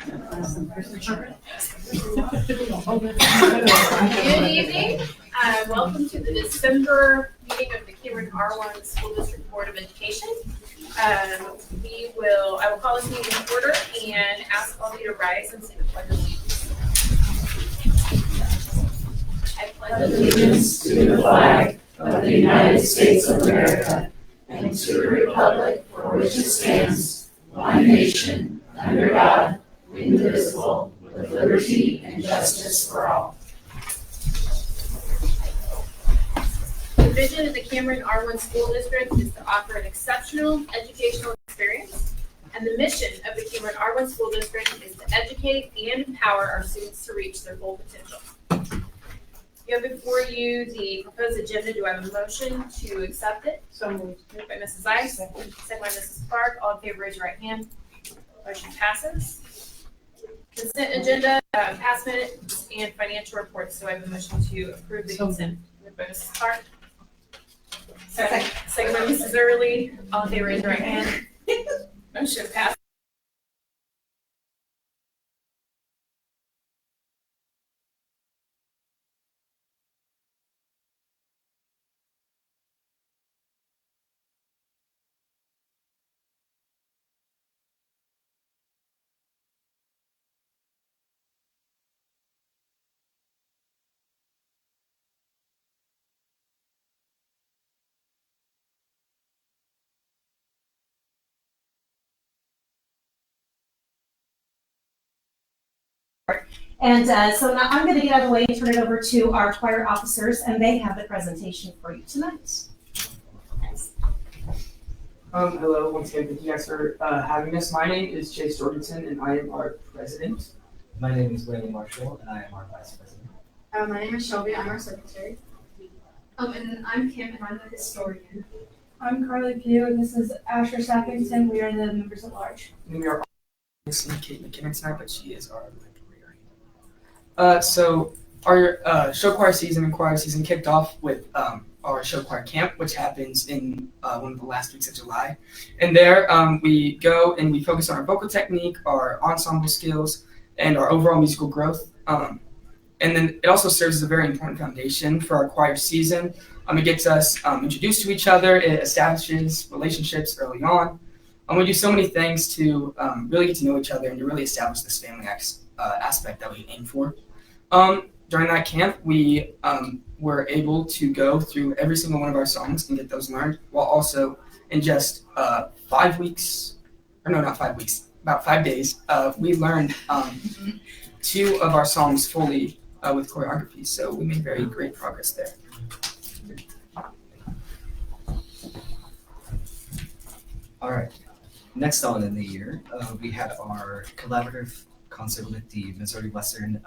Good evening. Welcome to the December meeting of the Cameron R-1 School District Board of Education. I will call this meeting to order and ask all of you to rise and say the pledge of allegiance. I pledge Allegiance to the flag of the United States of America and to the republic for which it stands, one nation, under God, indivisible, with liberty and justice for all. The vision of the Cameron R-1 School District is to offer an exceptional educational experience, and the mission of the Cameron R-1 School District is to educate and empower our students to reach their full potential. You have before you the proposed agenda. Do I have a motion to accept it? So moved. Moved by Mrs. Ice, second by Mrs. Clark. All in favor, raise your right hand. Motion passes. Consent agenda, past minutes, and financial reports. So I have a motion to approve the consent. Moved by Mrs. Clark. Second by Mrs. Early. All in favor, raise your right hand. Motion passes. And so now I'm going to get out of the way and turn it over to our choir officers, and they have the presentation for you tonight. Hello, once again, thank you guys for having us. My name is Chase Jorgensen, and I am our president. My name is Wayne Marshall, and I am our vice president. My name is Shelby. I'm our secretary. And I'm Kim, and I'm the historian. I'm Carly Pugh, and this is Asher Sappington. We are the members at large. And we are missing Kate McKinnon tonight, but she is our librarian. So our show choir season and choir season kicked off with our show choir camp, which happens in one of the last weeks of July. And there we go and we focus on our vocal technique, our ensemble skills, and our overall musical growth. And then it also serves as a very important foundation for our choir season. It gets us introduced to each other. It establishes relationships early on. We do so many things to really get to know each other and to really establish this family aspect that we aim for. During that camp, we were able to go through every single one of our songs and get those learned, while also in just 5 weeks, or no, not 5 weeks, about 5 days, we learned 2 of our songs fully with choreography. So we made very great progress there. All right. Next on in the year, we had our collaborative concert with the Missouri Western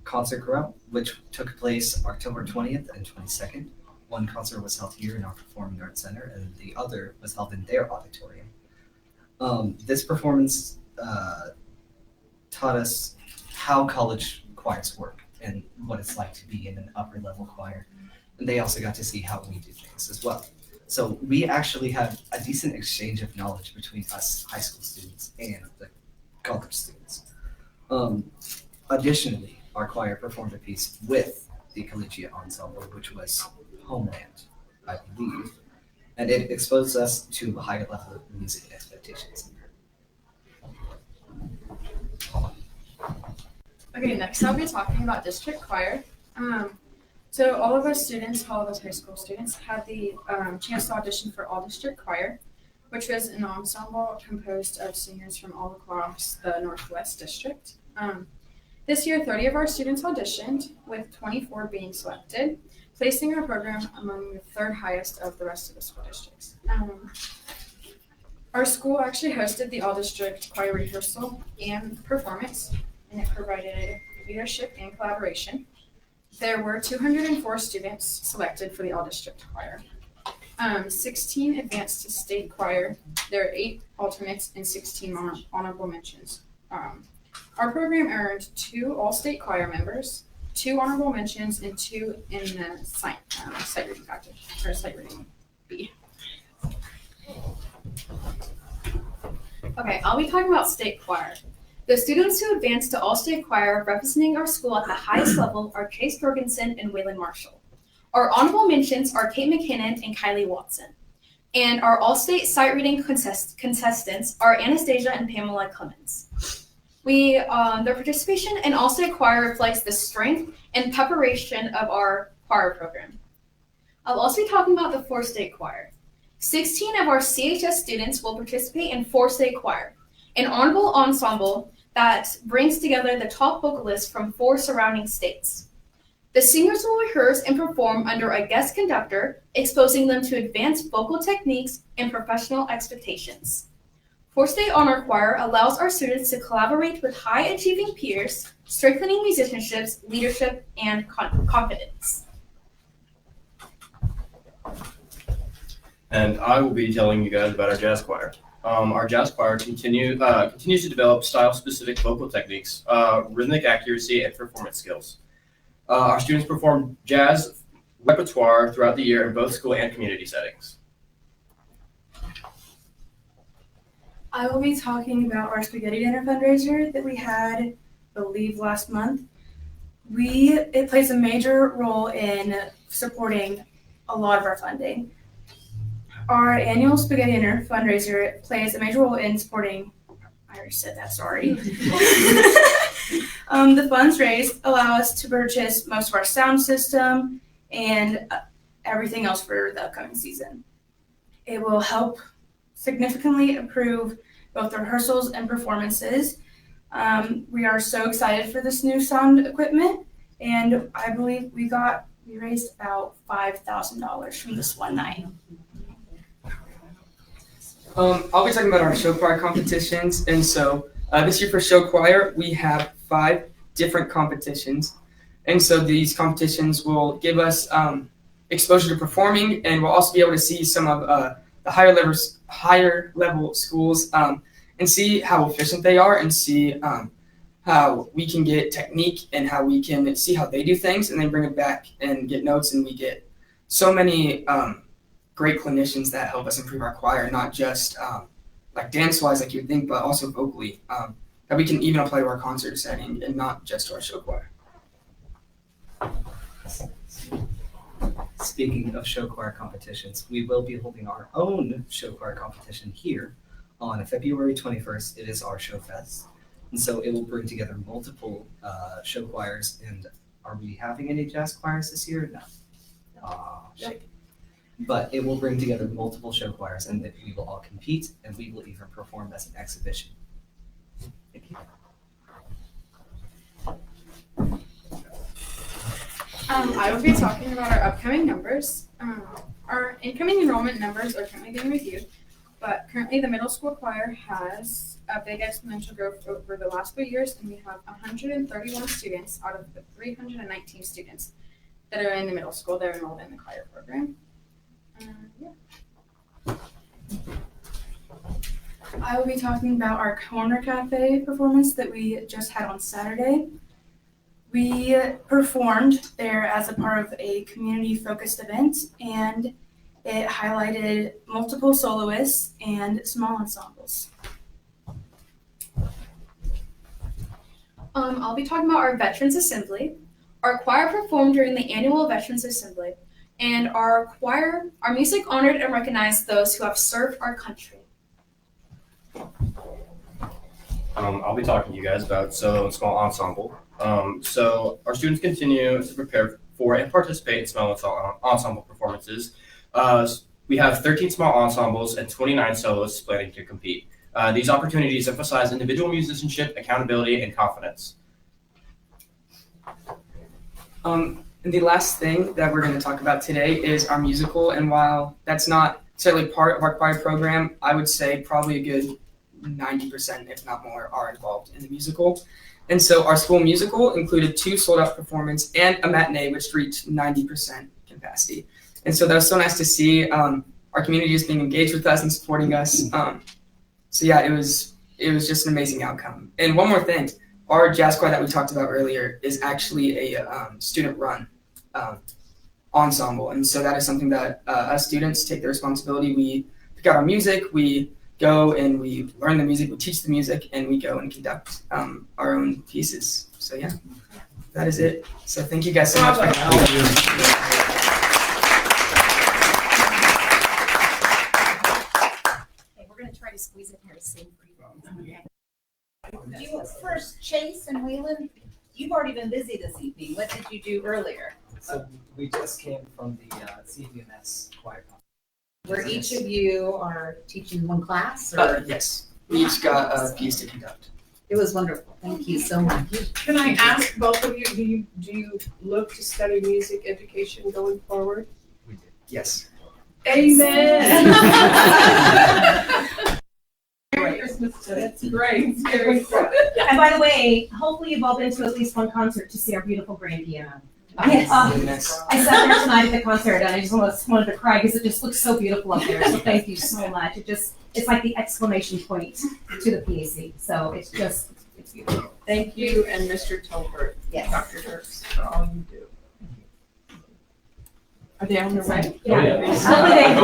Concert Chorale, which took place October 20th and 22nd. One concert was held here in our Performing Arts Center, and the other was held in their auditorium. This performance taught us how college choirs work and what it's like to be in an upper level choir. And they also got to see how we do things as well. So we actually had a decent exchange of knowledge between us high school students and the college students. Additionally, our choir performed a piece with the collegiate ensemble, which was Homeland, I believe, and it exposed us to a higher level of music expectations. Okay, next I'll be talking about district choir. So all of us students, all of us high school students, had the chance to audition for all district choir, which was an ensemble composed of singers from all across the Northwest District. This year, 30 of our students auditioned, with 24 being selected, placing our program among the 3rd highest of the rest of the school districts. Our school actually hosted the all-district choir rehearsal and performance, and it provided leadership and collaboration. There were 204 students selected for the all-district choir. 16 advanced to state choir. There are 8 alternates and 16 honorable mentions. Our program earned 2 all-state choir members, 2 honorable mentions, and 2 in the sight reading package, or sight reading B. Okay, I'll be talking about state choir. The students who advanced to All-State Choir representing our school at the highest level are Chase Jorgensen and Waylon Marshall. Our honorable mentions are Kate McKinnon and Kylie Watson. And our All-State Sight Reading contestants are Anastasia and Pamela Clemens. Their participation in All-State Choir reflects the strength and preparation of our choir program. I'll also be talking about the 4-State Choir. 16 of our CHS students will participate in 4-State Choir, an honorable ensemble that brings together the top vocalists from 4 surrounding states. The singers will rehearse and perform under a guest conductor, exposing them to advanced vocal techniques and professional expectations. 4-State Honor Choir allows our students to collaborate with high-achieving peers, strengthening musicianship's leadership and confidence. And I will be telling you guys about our jazz choir. Our jazz choir continues to develop style-specific vocal techniques, rhythmic accuracy, and performance skills. Our students perform jazz repertoire throughout the year in both school and community settings. I will be talking about our spaghetti dinner fundraiser that we had, I believe, last month. It plays a major role in supporting a lot of our funding. Our annual spaghetti dinner fundraiser plays a major role in supporting, I already said that, sorry. The funds raised allow us to purchase most of our sound system and everything else for the upcoming season. It will help significantly improve both rehearsals and performances. We are so excited for this new sound equipment, and I believe we raised about $5,000 from this one night. I'll be talking about our show choir competitions, and so this year for show choir we have 5 different competitions, and so these competitions will give us exposure to performing, and we'll also be able to see some of the higher level schools and see how efficient they are, and see how we can get technique and how we can see how they do things, and then bring it back and get notes, and we get so many great clinicians that help us improve our choir, not just like dance-wise like you'd think, but also vocally, that we can even apply to our concert setting and not just to our show choir. Speaking of show choir competitions, we will be holding our own show choir competition here on February 21st. It is our show fest. And so it will bring together multiple show choirs. And are we having any jazz choirs this year? No. Shame. But it will bring together multiple show choirs, and that we will all compete, and we will even perform as an exhibition. Thank you. I will be talking about our upcoming numbers. Our incoming enrollment numbers are currently being reviewed, but currently the middle school choir has a big exponential growth over the last few years, and we have 131 students out of the 319 students that are in the middle school that are enrolled in the choir program. I will be talking about our Corner Cafe performance that we just had on Saturday. We performed there as a part of a community-focused event, and it highlighted multiple soloists and small ensembles. I'll be talking about our Veterans Assembly. Our choir performed during the annual Veterans Assembly, and our music honored and recognized those who have served our country. I'll be talking to you guys about solo and small ensemble. So our students continue to prepare for and participate in small ensemble performances. We have 13 small ensembles and 29 soloists planning to compete. These opportunities emphasize individual musicianship, accountability, and confidence. And the last thing that we're going to talk about today is our musical, and while that's not necessarily part of our choir program, I would say probably a good 90%, if not more, are involved in the musical. And so our school musical included 2 sold-out performances and a matinee, which reached 90% capacity. And so that was so nice to see our community just being engaged with us and supporting us. So yeah, it was just an amazing outcome. And one more thing, our jazz choir that we talked about earlier is actually a student-run ensemble. And so that is something that us students take the responsibility. We pick out our music, we go and we learn the music, we teach the music, and we go and conduct our own pieces. So yeah, that is it. So thank you guys so much for having me. Okay, we're gonna try to squeeze in here to sing for you. You first, Chase and Wayland, you've already been busy this evening. What did you do earlier? So we just came from the CVMS choir conference. Where each of you are teaching one class, or Yes, we each got a piece to conduct. it was wonderful. Thank you so much. Can I ask both of you, do you look to study music education going forward? We did. Yes. Amen. Merry Christmas. That's great. It's very cool. And by the way, hopefully you've all been to at least one concert to see our beautiful grand piano. Yes. I sat there tonight at the concert and I just almost wanted to cry because it just looks so beautiful up there. So thank you so much. It's like the exclamation point to the PAC. So it's beautiful. Thank you and Mr. Tolbert, Yes. Dr. Dirks, for all you do. Are they on the way? Yeah.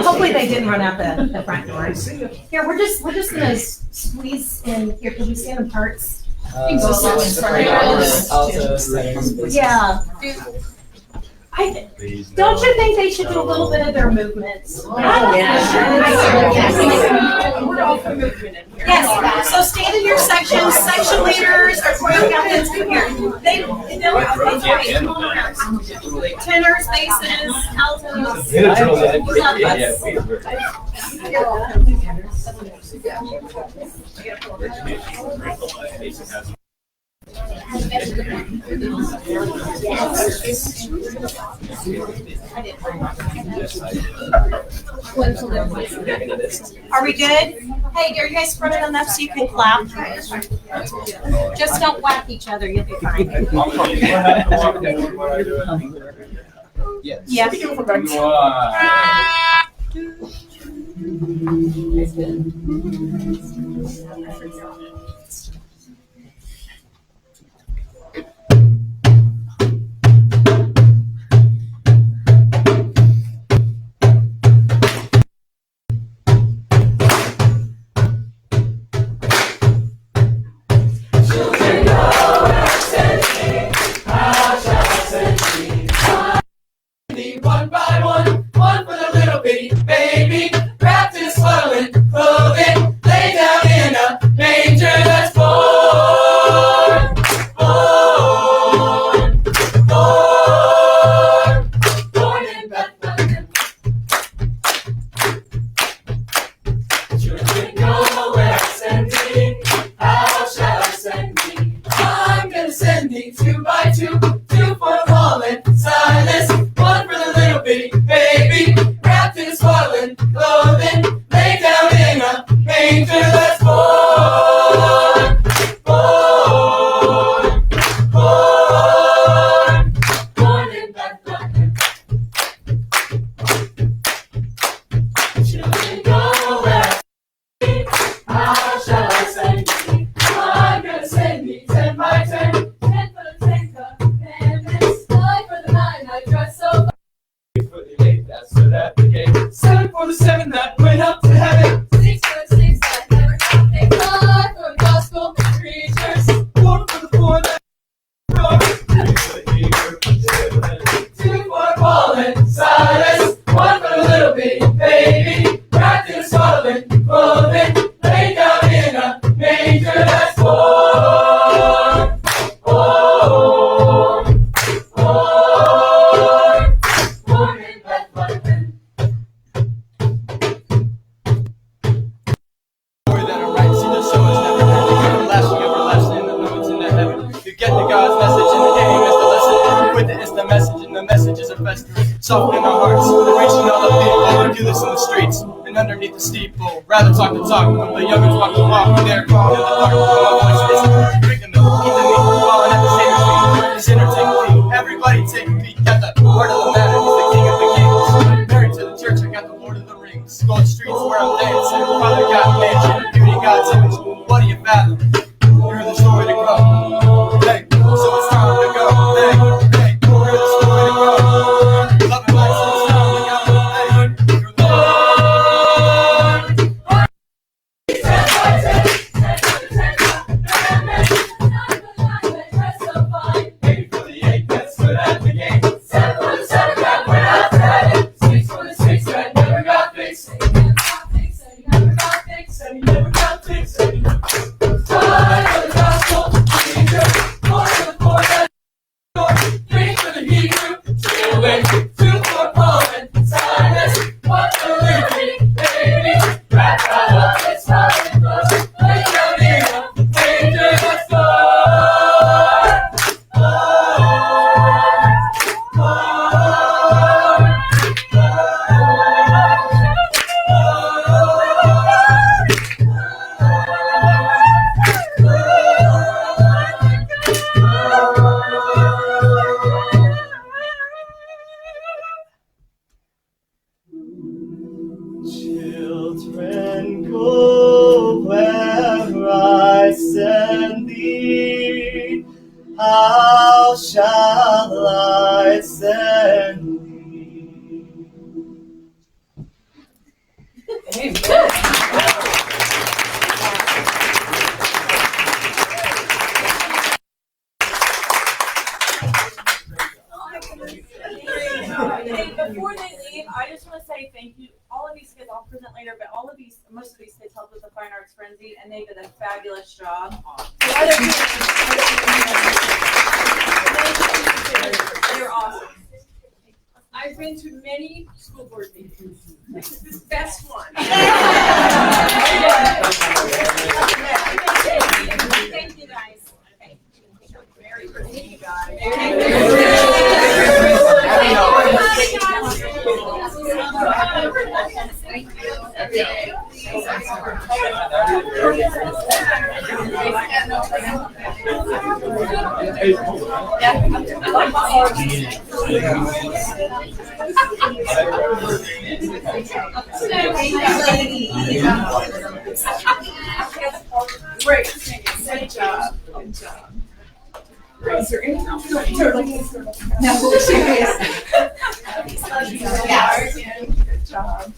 Hopefully they didn't run out the front door. Here, we're just gonna squeeze in here. Can we stand in parts? Yeah. Don't you think they should do a little bit of their movements? We're all for movement in here. Yes, so stand in your sections, section leaders or choir captains come here. Tenors, basses, altos. Are we good? Hey, are you guys spread it enough so you can clap? Just don't whack each other, you'll be fine. Yes. Yeah. One by one for the little bitty baby, wrapped in swaddling clothing, lay down in a manger that's born, born in Bethlehem. Children go where I send thee, how shall I send thee? I'm gonna send thee 2 by 2, 2 for Paul and Silas. One for the little bitty baby, wrapped in swaddling clothing, lay down in a manger that's born, born in Bethlehem. Children go where how shall I send thee? I'm gonna send thee 10 by 10, 10 for the 10 commandments, 9 for the 9 I dress so. For the 8 that stood at the gate, 7 for the 7 that went up to heaven, 6 for the 6 that never got there, 5 for the gospel preachers, 4 for the 4 that broke, 2 for Paul and Silas, 1 for the little bitty baby, wrapped in swaddling clothing, laid down in a manger that's born, born in Bethlehem. That are right, see the show is never ending, everlasting, the moments in the heaven. You get the God's message, and the aim is the lesson. With it is the message, and the message is a festering, softening our hearts, and reaching all the people. We do this in the streets and underneath the steeple. Rather talk the talk, the youngers walk the walk. They're calling in the dark, our voice is drink the milk, eat the meat, falling at the Savior's feet. It's entertaining. Everybody take a peek at the heart of the matter. He's the King of the Kings. Married to the church, I got the Lord of the Rings. Gold streets where I'm dancing. Father got mansion, beauty God's image. What do you fathom? You're the story to grow. Hey, so it's time to go. Hey, you're the story to grow. Loving life, so it's time to go. Hey, you're the how shall I send thee? Hey, before they leave, I just want to say thank you. All of these kids, I'll present later, but most of these kids helped with the Fine Arts Frenzy, and they did a fabulous job. They're awesome. I've been to many school board meetings. This is the best one. Thank you, guys. Okay. Very pretty, you guys. Great, good job. Good job. Is there any? No, we're serious. Good job.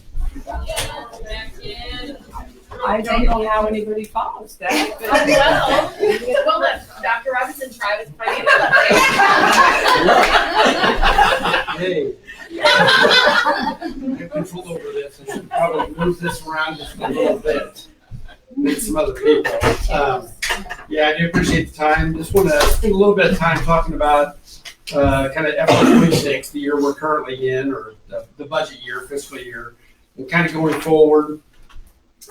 I don't know how anybody follows that. Well, let Dr. Robinson try with financial update. Hey. I have control over this. I should probably move this around just a little bit. Meet some other people. Yeah, I do appreciate the time. Just want to spend a little bit of time talking about kind of FY26, the year we're currently in, or the budget year, fiscal year, and kind of going forward.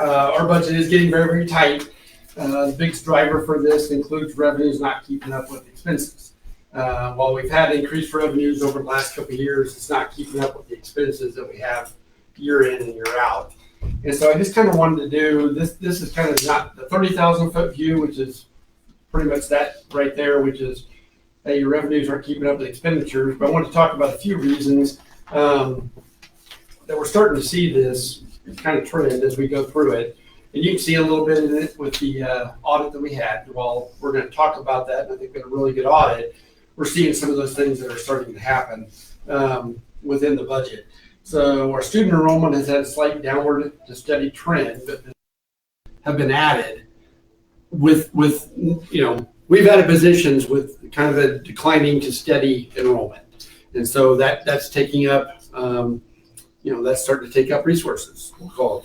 Our budget is getting very, very tight. The biggest driver for this includes revenues not keeping up with expenses. While we've had increased revenues over the last couple of years, it's not keeping up with the expenses that we have year in and year out. And so I just kind of wanted to do this. This is kind of not the 30,000 foot view, which is pretty much that right there, which is that your revenues aren't keeping up with expenditures. But I want to talk about a few reasons that we're starting to see this kind of trend as we go through it. And you can see a little bit in it with the audit that we had. Well, we're going to talk about that, and I think we had a really good audit. We're seeing some of those things that are starting to happen within the budget. So our student enrollment has had a slight downward to steady trend, but have been added with we've added positions with kind of a declining to steady enrollment. And so that's taking up, that's starting to take up resources. We'll call it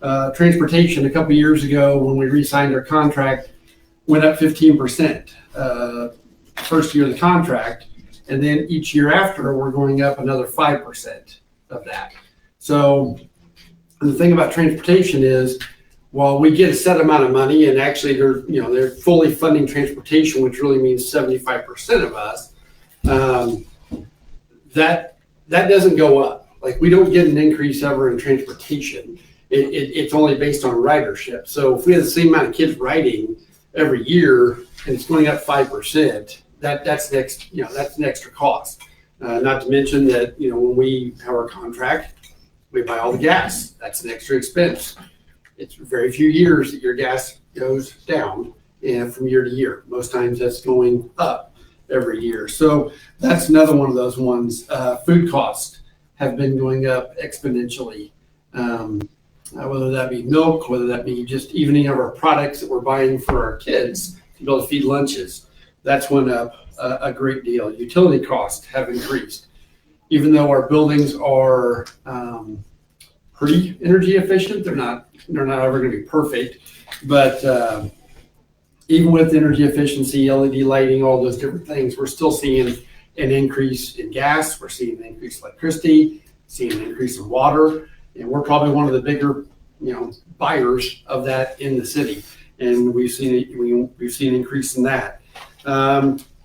that. Transportation a couple years ago when we re-signed our contract went up 15%. First year of the contract, and then each year after we're going up another 5% of that. So the thing about transportation is while we get a set amount of money and actually they're fully funding transportation, which really means 75% of us, that doesn't go up. Like we don't get an increase ever in transportation. It's only based on ridership. So if we have the same amount of kids riding every year and it's going up 5%, that's an extra cost. Not to mention that, when we have our contract, we buy all the gas. That's an extra expense. It's very few years that your gas goes down from year to year. Most times that's going up every year. So that's another one of those ones. Food costs have been going up exponentially. Whether that be milk, whether that be just evening of our products that we're buying for our kids to be able to feed lunches. That's went up a great deal. Utility costs have increased. Even though our buildings are pretty energy efficient, they're not ever going to be perfect. But even with energy efficiency, LED lighting, all those different things, we're still seeing an increase in gas. We're seeing an increase in electricity, seeing an increase in water, and we're probably one of the bigger, buyers of that in the city. And we've seen an increase in that.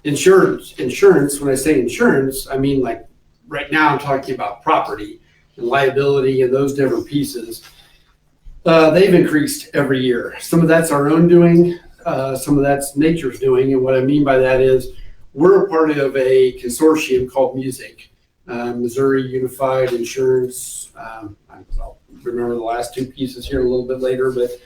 Insurance, when I say insurance, I mean like right now I'm talking about property and liability and those different pieces. They've increased every year. Some of that's our own doing, some of that's nature's doing. And what I mean by that is we're a part of a consortium called MUSIC, Missouri Unified Insurance. I'll remember the last two pieces here a little bit later, but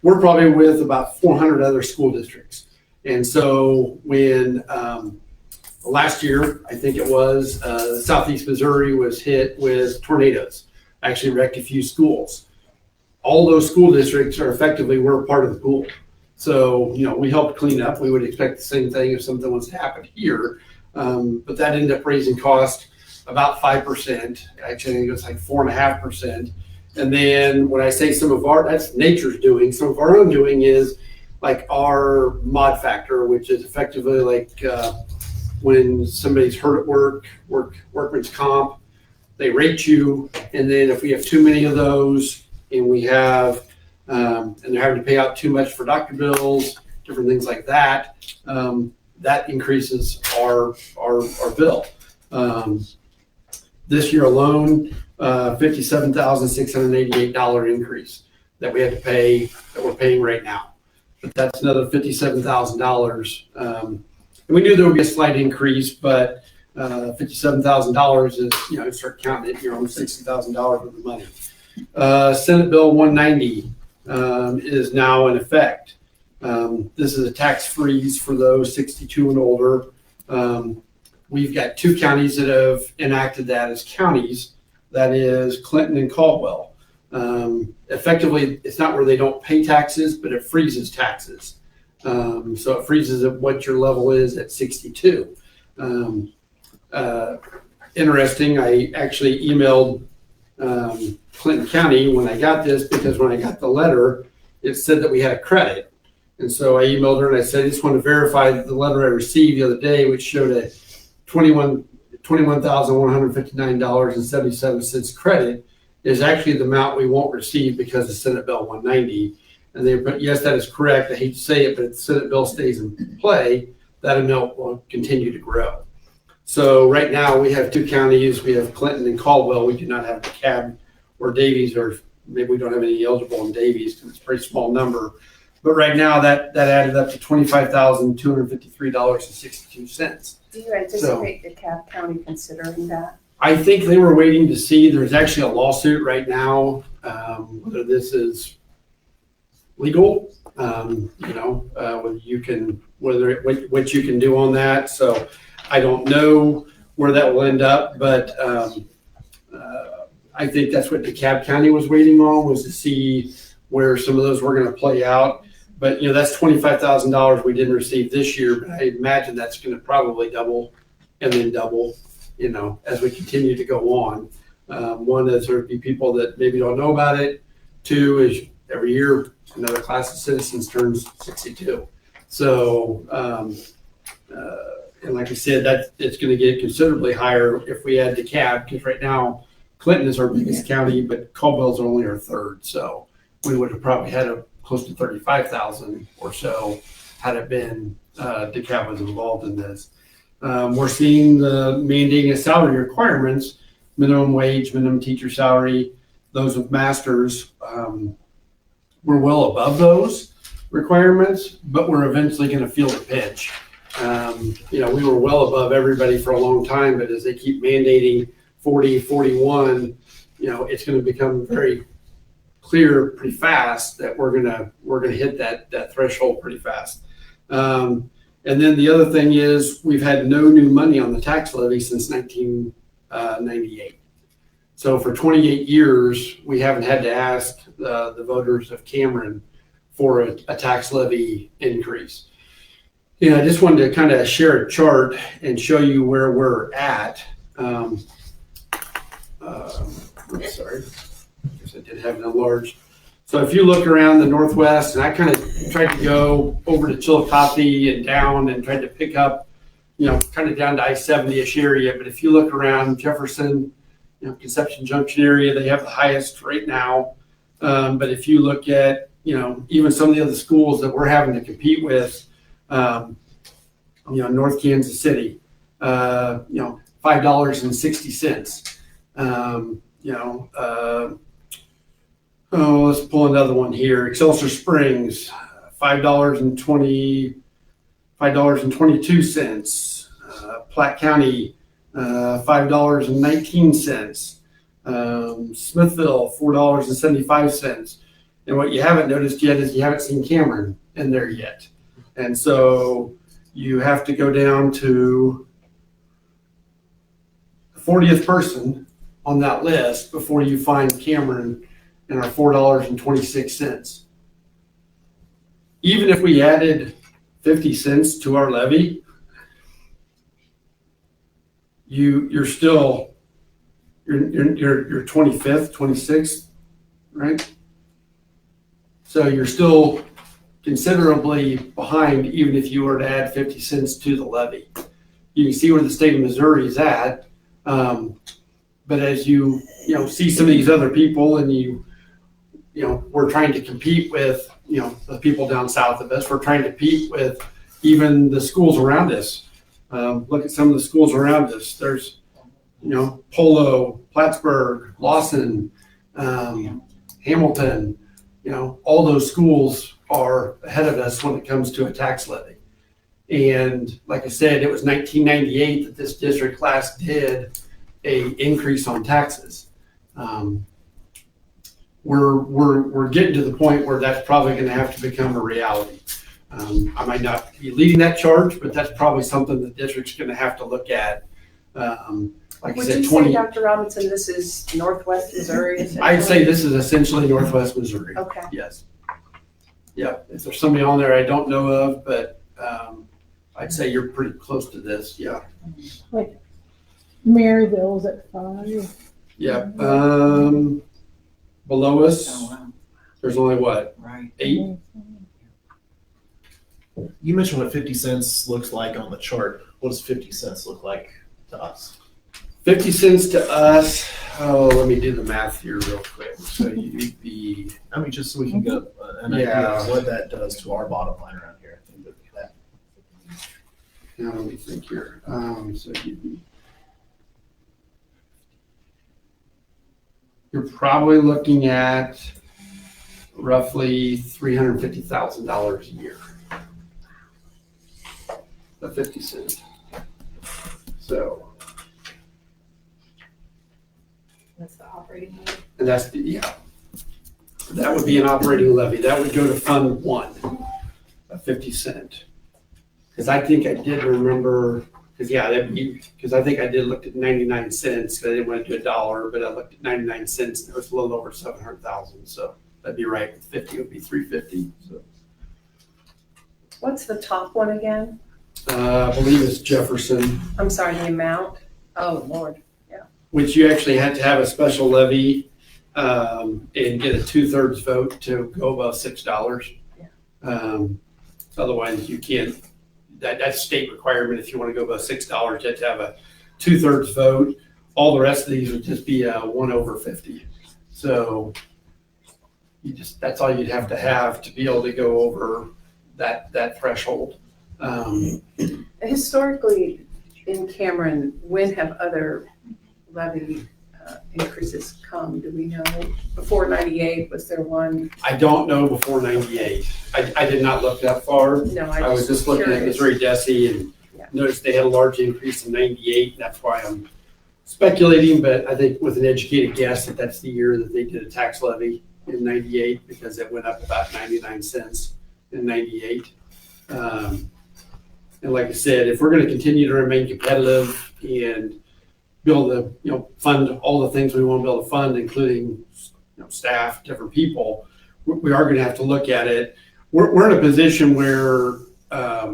we're probably with about 400 other school districts. And so when last year, I think it was, Southeast Missouri was hit with tornadoes, actually wrecked a few schools. All those school districts are effectively were part of the pool. So, we helped clean up. We would expect the same thing if something was to happen here. But that ended up raising cost about 5%. Actually, I think it was like 4.5%. And then when I say that's nature's doing, some of our own doing is like our mod factor, which is effectively like when somebody's hurt at workman's comp, they rate you. And then if we have too many of those and we have, and they're having to pay out too much for doctor bills, different things like that, that increases our bill. This year alone, $57,688 increase that we had to pay, that we're paying right now. But that's another $57,000. And we knew there would be a slight increase, but $57,000 is, you start counting it, you're almost $60,000 worth of money. Senate Bill 190 is now in effect. This is a tax freeze for those 62 and older. We've got 2 counties that have enacted that as counties. That is Clinton and Caldwell. Effectively, it's not where they don't pay taxes, but it freezes taxes. So it freezes at what your level is at 62. Interesting, I actually emailed Clinton County when I got this, because when I got the letter, it said that we had a credit. And so I emailed her and I said, I just want to verify that the letter I received the other day, which showed a $21,159.77 credit, is actually the amount we won't receive because of Senate Bill 190. And they put, yes, that is correct. I hate to say it, but if the Senate bill stays in play, that amount will continue to grow. So right now we have 2 counties. We have Clinton and Caldwell. We do not have DeKalb or Davies, or maybe we don't have any eligible in Davies because it's a pretty small number. But right now that added up to $25,253.62. Do you anticipate DeKalb County considering that? I think they were waiting to see. There's actually a lawsuit right now, whether this is legal, what you can do on that. So I don't know where that will end up, but I think that's what DeKalb County was waiting on, was to see where some of those were going to play out. But that's $25,000 we didn't receive this year, but I imagine that's going to probably double and then double, as we continue to go on. One is there would be people that maybe don't know about it. 2 is every year another class of citizens turns 62. So, and like I said, that it's going to get considerably higher if we add DeKalb, because right now Clinton is our biggest county, but Caldwell's only our 3rd. So we would have probably had close to 35,000 or so had it been DeKalb was involved in this. We're seeing the mandating of salary requirements, minimum wage, minimum teacher salary, those with masters. We're well above those requirements, but we're eventually going to feel the pinch. We were well above everybody for a long time, but as they keep mandating 40, 41, it's going to become very clear pretty fast that we're gonna hit that threshold pretty fast. And then the other thing is we've had no new money on the tax levy since 1998. So for 28 years, we haven't had to ask the voters of Cameron for a tax levy increase. I just wanted to kind of share a chart and show you where we're at. Sorry. I guess I did have it enlarged. So if you look around the Northwest, and I kind of tried to go over to Chillicothe and down and tried to pick up, kind of down to I-70-ish area. But if you look around Jefferson, Conception Junction area, they have the highest right now. But if you look at, even some of the other schools that we're having to compete with, North Kansas City, $5.60. Let's pull another one here. Excelsior Springs, $5.22. Platte County, $5.19. Smithville, $4.75. And what you haven't noticed yet is you haven't seen Cameron in there yet. And so you have to go down to the 40th person on that list before you find Cameron and our $4.26. Even if we added 50 cents to our levy, you're still you're 25th, 26th, right? So you're still considerably behind, even if you were to add 50 cents to the levy. You can see where the state of Missouri is at. But as you see some of these other people, and we're trying to compete with the people down south of us. We're trying to compete with even the schools around us. Look at some of the schools around us. There's Polo, Plattsburgh, Lawson, Hamilton. All those schools are ahead of us when it comes to a tax levy. And like I said, it was 1998 that this district last did a increase on taxes. We're getting to the point where that's probably going to have to become a reality. I might not be leading that charge, but that's probably something the district's going to have to look at. Like Would I said, you say, Dr. Robinson, this is Northwest Missouri? I'd say this is essentially Northwest Missouri. Okay. Yes. Yeah. If there's somebody on there I don't know of, but I'd say you're pretty close to this. Yeah. Like Maryville's at 5. Yeah. Below us, there's only what? Right. 8? You mentioned what 50 cents looks like on the chart. What does 50 cents look like to us? 50 cents to us. Oh, let me do the math here real quick. So you'd be. I mean, just so we can get an idea of what that does to our bottom line around here. I think that. Now let me think here. So you'd be. You're probably looking at roughly $350,000 a year. The 50 cents. So. That's the operating levy. And that's that would be an operating levy. That would go to Fund 1, a 50 cent. Because I think I did remember, because I think I did look at 99 cents, because I didn't want to do $1, but I looked at 99 cents, and it was a little over 700,000. So that'd be right. With 50, it would be 350. So. What's the top one again? I believe it's Jefferson. I'm sorry, the amount? Oh, Lord. Which you actually had to have a special levy and get a 2/3 vote to go above $6. Yeah. Otherwise, you can't. That's state requirement. If you want to go above $6, you have to have a 2/3 vote. All the rest of these would just be 1/50. So that's all you'd have to be able to go over that threshold. Historically, in Cameron, when have other levy increases come? Do we know? Before 98, was there one? I don't know before 98. I did not look that far. No, I was just looking at Missouri DESI and noticed they had a large increase in 98. And that's why I'm speculating, but I think with an educated guess that's the year that they did a tax levy in 98, because it went up about 99 cents in 98. And like I said, if we're going to continue to remain competitive and be able to, fund all the things we want to be able to fund, including, staff, different people, we are going to have to look at it. We're in a position where, our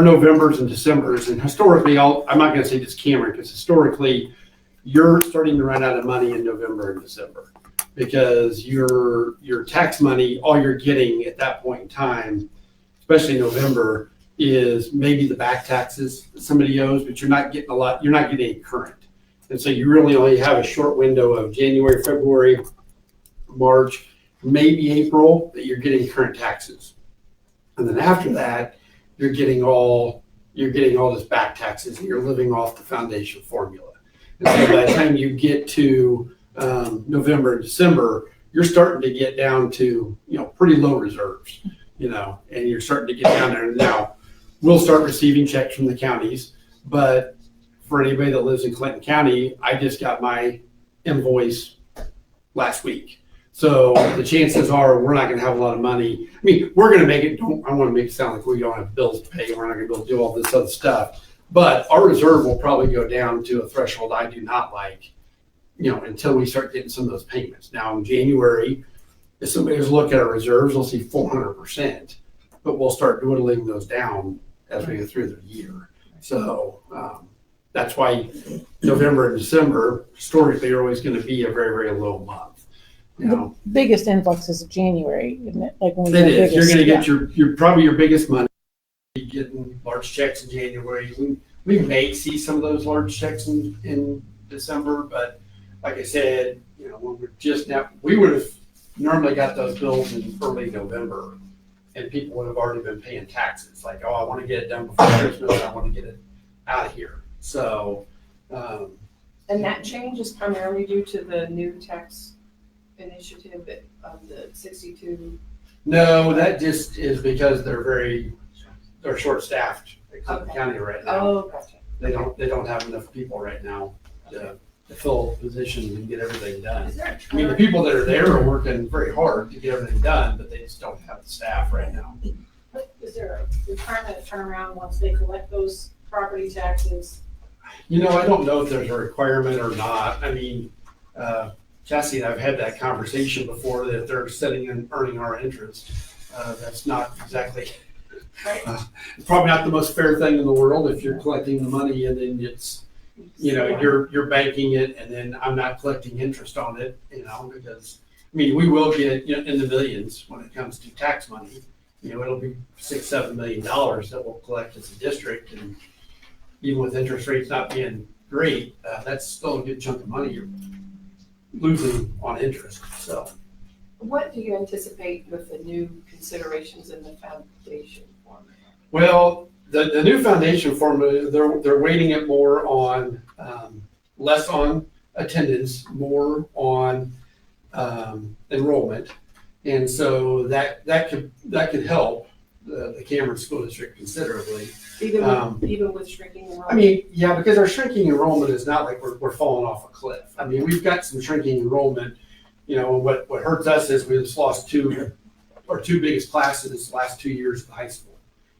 Novembers and Decembers, and historically, I'm not going to say just Cameron, because historically, you're starting to run out of money in November and December, because your tax money, all you're getting at that point in time, especially November, is maybe the back taxes that somebody owes, but you're not getting a lot, you're not getting current. And so you really only have a short window of January, February, March, maybe April, that you're getting current taxes. And then after that, you're getting all this back taxes, and you're living off the foundation formula. And so by the time you get to November and December, you're starting to get down to, pretty low reserves, and you're starting to get down there. Now, we'll start receiving checks from the counties, but for anybody that lives in Clinton County, I just got my invoice last week. So the chances are we're not gonna have a lot of money. I mean, we're gonna make it, I wanna make it sound like we don't have bills to pay, we're not gonna be able to do all this other stuff. But our reserve will probably go down to a threshold I do not like, until we start getting some of those payments. Now in January, if somebody was looking at our reserves, they'll see 400%, but we'll start dwindling those down as we go through the year. So that's why November and December historically are always gonna be a very, very low month. The biggest influx is January, isn't it? Like when we It get is. You're biggest, going to yeah. get your probably your biggest money. Getting large checks in January. We may see some of those large checks in December, but like I said, when we're just now, we would have normally got those bills in early November, and people would have already been paying taxes. Like, oh, I want to get it done before Christmas. I want to get it out of here. So. And that change is primarily due to the new tax initiative of the 62. No, that just is because they're short-staffed at Clinton County right now. Oh, gotcha. They don't have enough people right now to fill positions and get everything done. I mean, the people that are there are working very hard to get everything done, but they just don't have the staff right now. Is there a requirement to turn around once they collect those property taxes? I don't know if there's a requirement or not. I mean, Cassie and I've had that conversation before that if they're sitting and earning our interest, that's not exactly, probably not the most fair thing in the world if you're collecting the money and then it's, you're banking it and then I'm not collecting interest on it, because, I mean, we will get in the millions when it comes to tax money. It'll be $6-7 million that we'll collect as a district, and even with interest rates not being great, that's still a good chunk of money you're losing on interest. So, What do you anticipate with the new considerations in the foundation formula? well, the new foundation formula, they're weighting it more on less on attendance, more on enrollment, and so that could help the Cameron School District considerably. Even with shrinking enrollment? I mean, yeah, because our shrinking enrollment is not like we're falling off a cliff. I mean, we've got some shrinking enrollment. What hurts us is we just lost our two biggest classes the last 2 years of high school.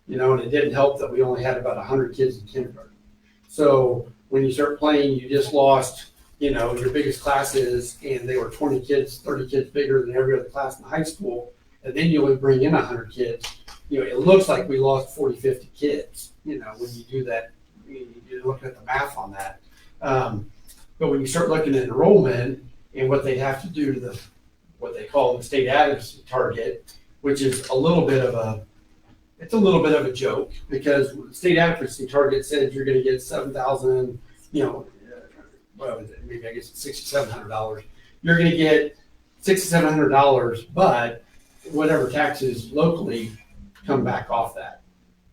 And it didn't help that we only had about 100 kids in kindergarten. So when you start playing, you just lost, your biggest classes, and they were 20 kids, 30 kids bigger than every other class in high school. And then you only bring in 100 kids. It looks like we lost 40, 50 kids, when you do that, you look at the math on that. But when you start looking at enrollment and what they have to do to what they call the state adequacy target, which is a little bit of a joke, because the state adequacy target said you're going to get 7,000, maybe I guess it's $6,700. You're going to get $6,700, but whatever taxes locally come back off that.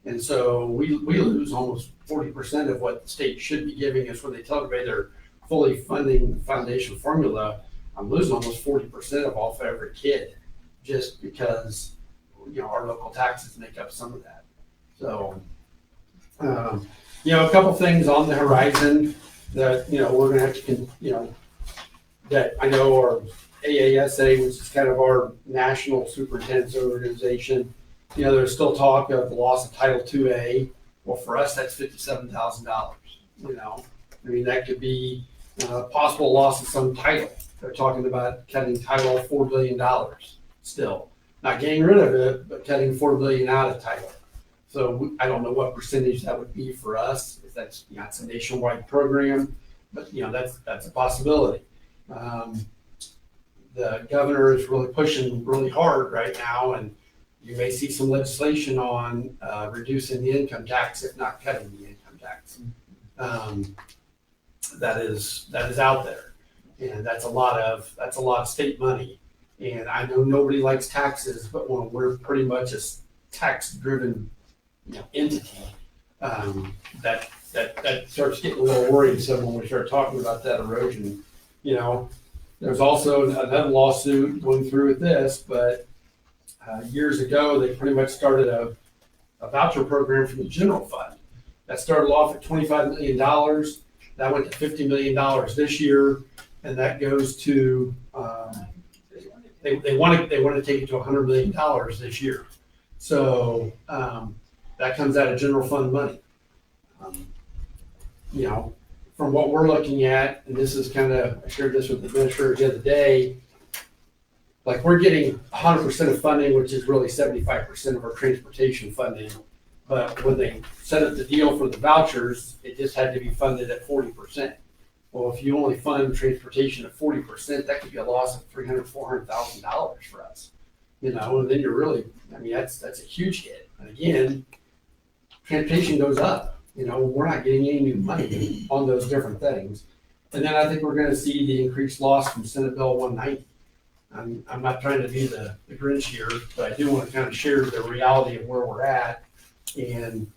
And so we lose almost 40% of what the state should be giving us when they tell everybody they're fully funding the foundation formula. I'm losing almost 40% of all for every kid just because, our local taxes make up some of that. So, a couple things on the horizon that, we're going to have to, that I know our AASA, which is kind of our national superintendent's organization, there's still talk of the loss of Title IIA. Well, for us, that's $57,000. I mean, that could be possible loss of some title. They're talking about cutting title $4 billion still. Not getting rid of it, but cutting $4 billion out of title. So I don't know what percentage that would be for us, if that's, it's a nationwide program, but that's a possibility. The governor is really pushing really hard right now, and you may see some legislation on reducing the income tax, if not cutting the income tax. That is out there, and that's a lot of state money. And I know nobody likes taxes, but when we're pretty much a tax-driven entity, that starts getting a little worrisome when we start talking about that erosion. There's also another lawsuit going through with this, but years ago, they pretty much started a voucher program from the general fund. That started off at $25 million. That went to $50 million this year, and that goes to they want to take it to $100 million this year. So that comes out of general fund money. You know, from what we're looking at, and this is kind of, I shared this with the administrator the other day, like we're getting 100% of funding, which is really 75% of our transportation funding. But when they set up the deal for the vouchers, it just had to be funded at 40%. Well, if you only fund transportation at 40%, that could be a loss of $300,000, $400,000 for us. You know, and then you're really, I mean, that's a huge hit. And again, transportation goes up. You know, we're not getting any new money on those different things. And then I think we're going to see the increased loss from Senate Bill 190. I'm not trying to be the Grinch here, but I do want to kind of share the reality of where we're at. And,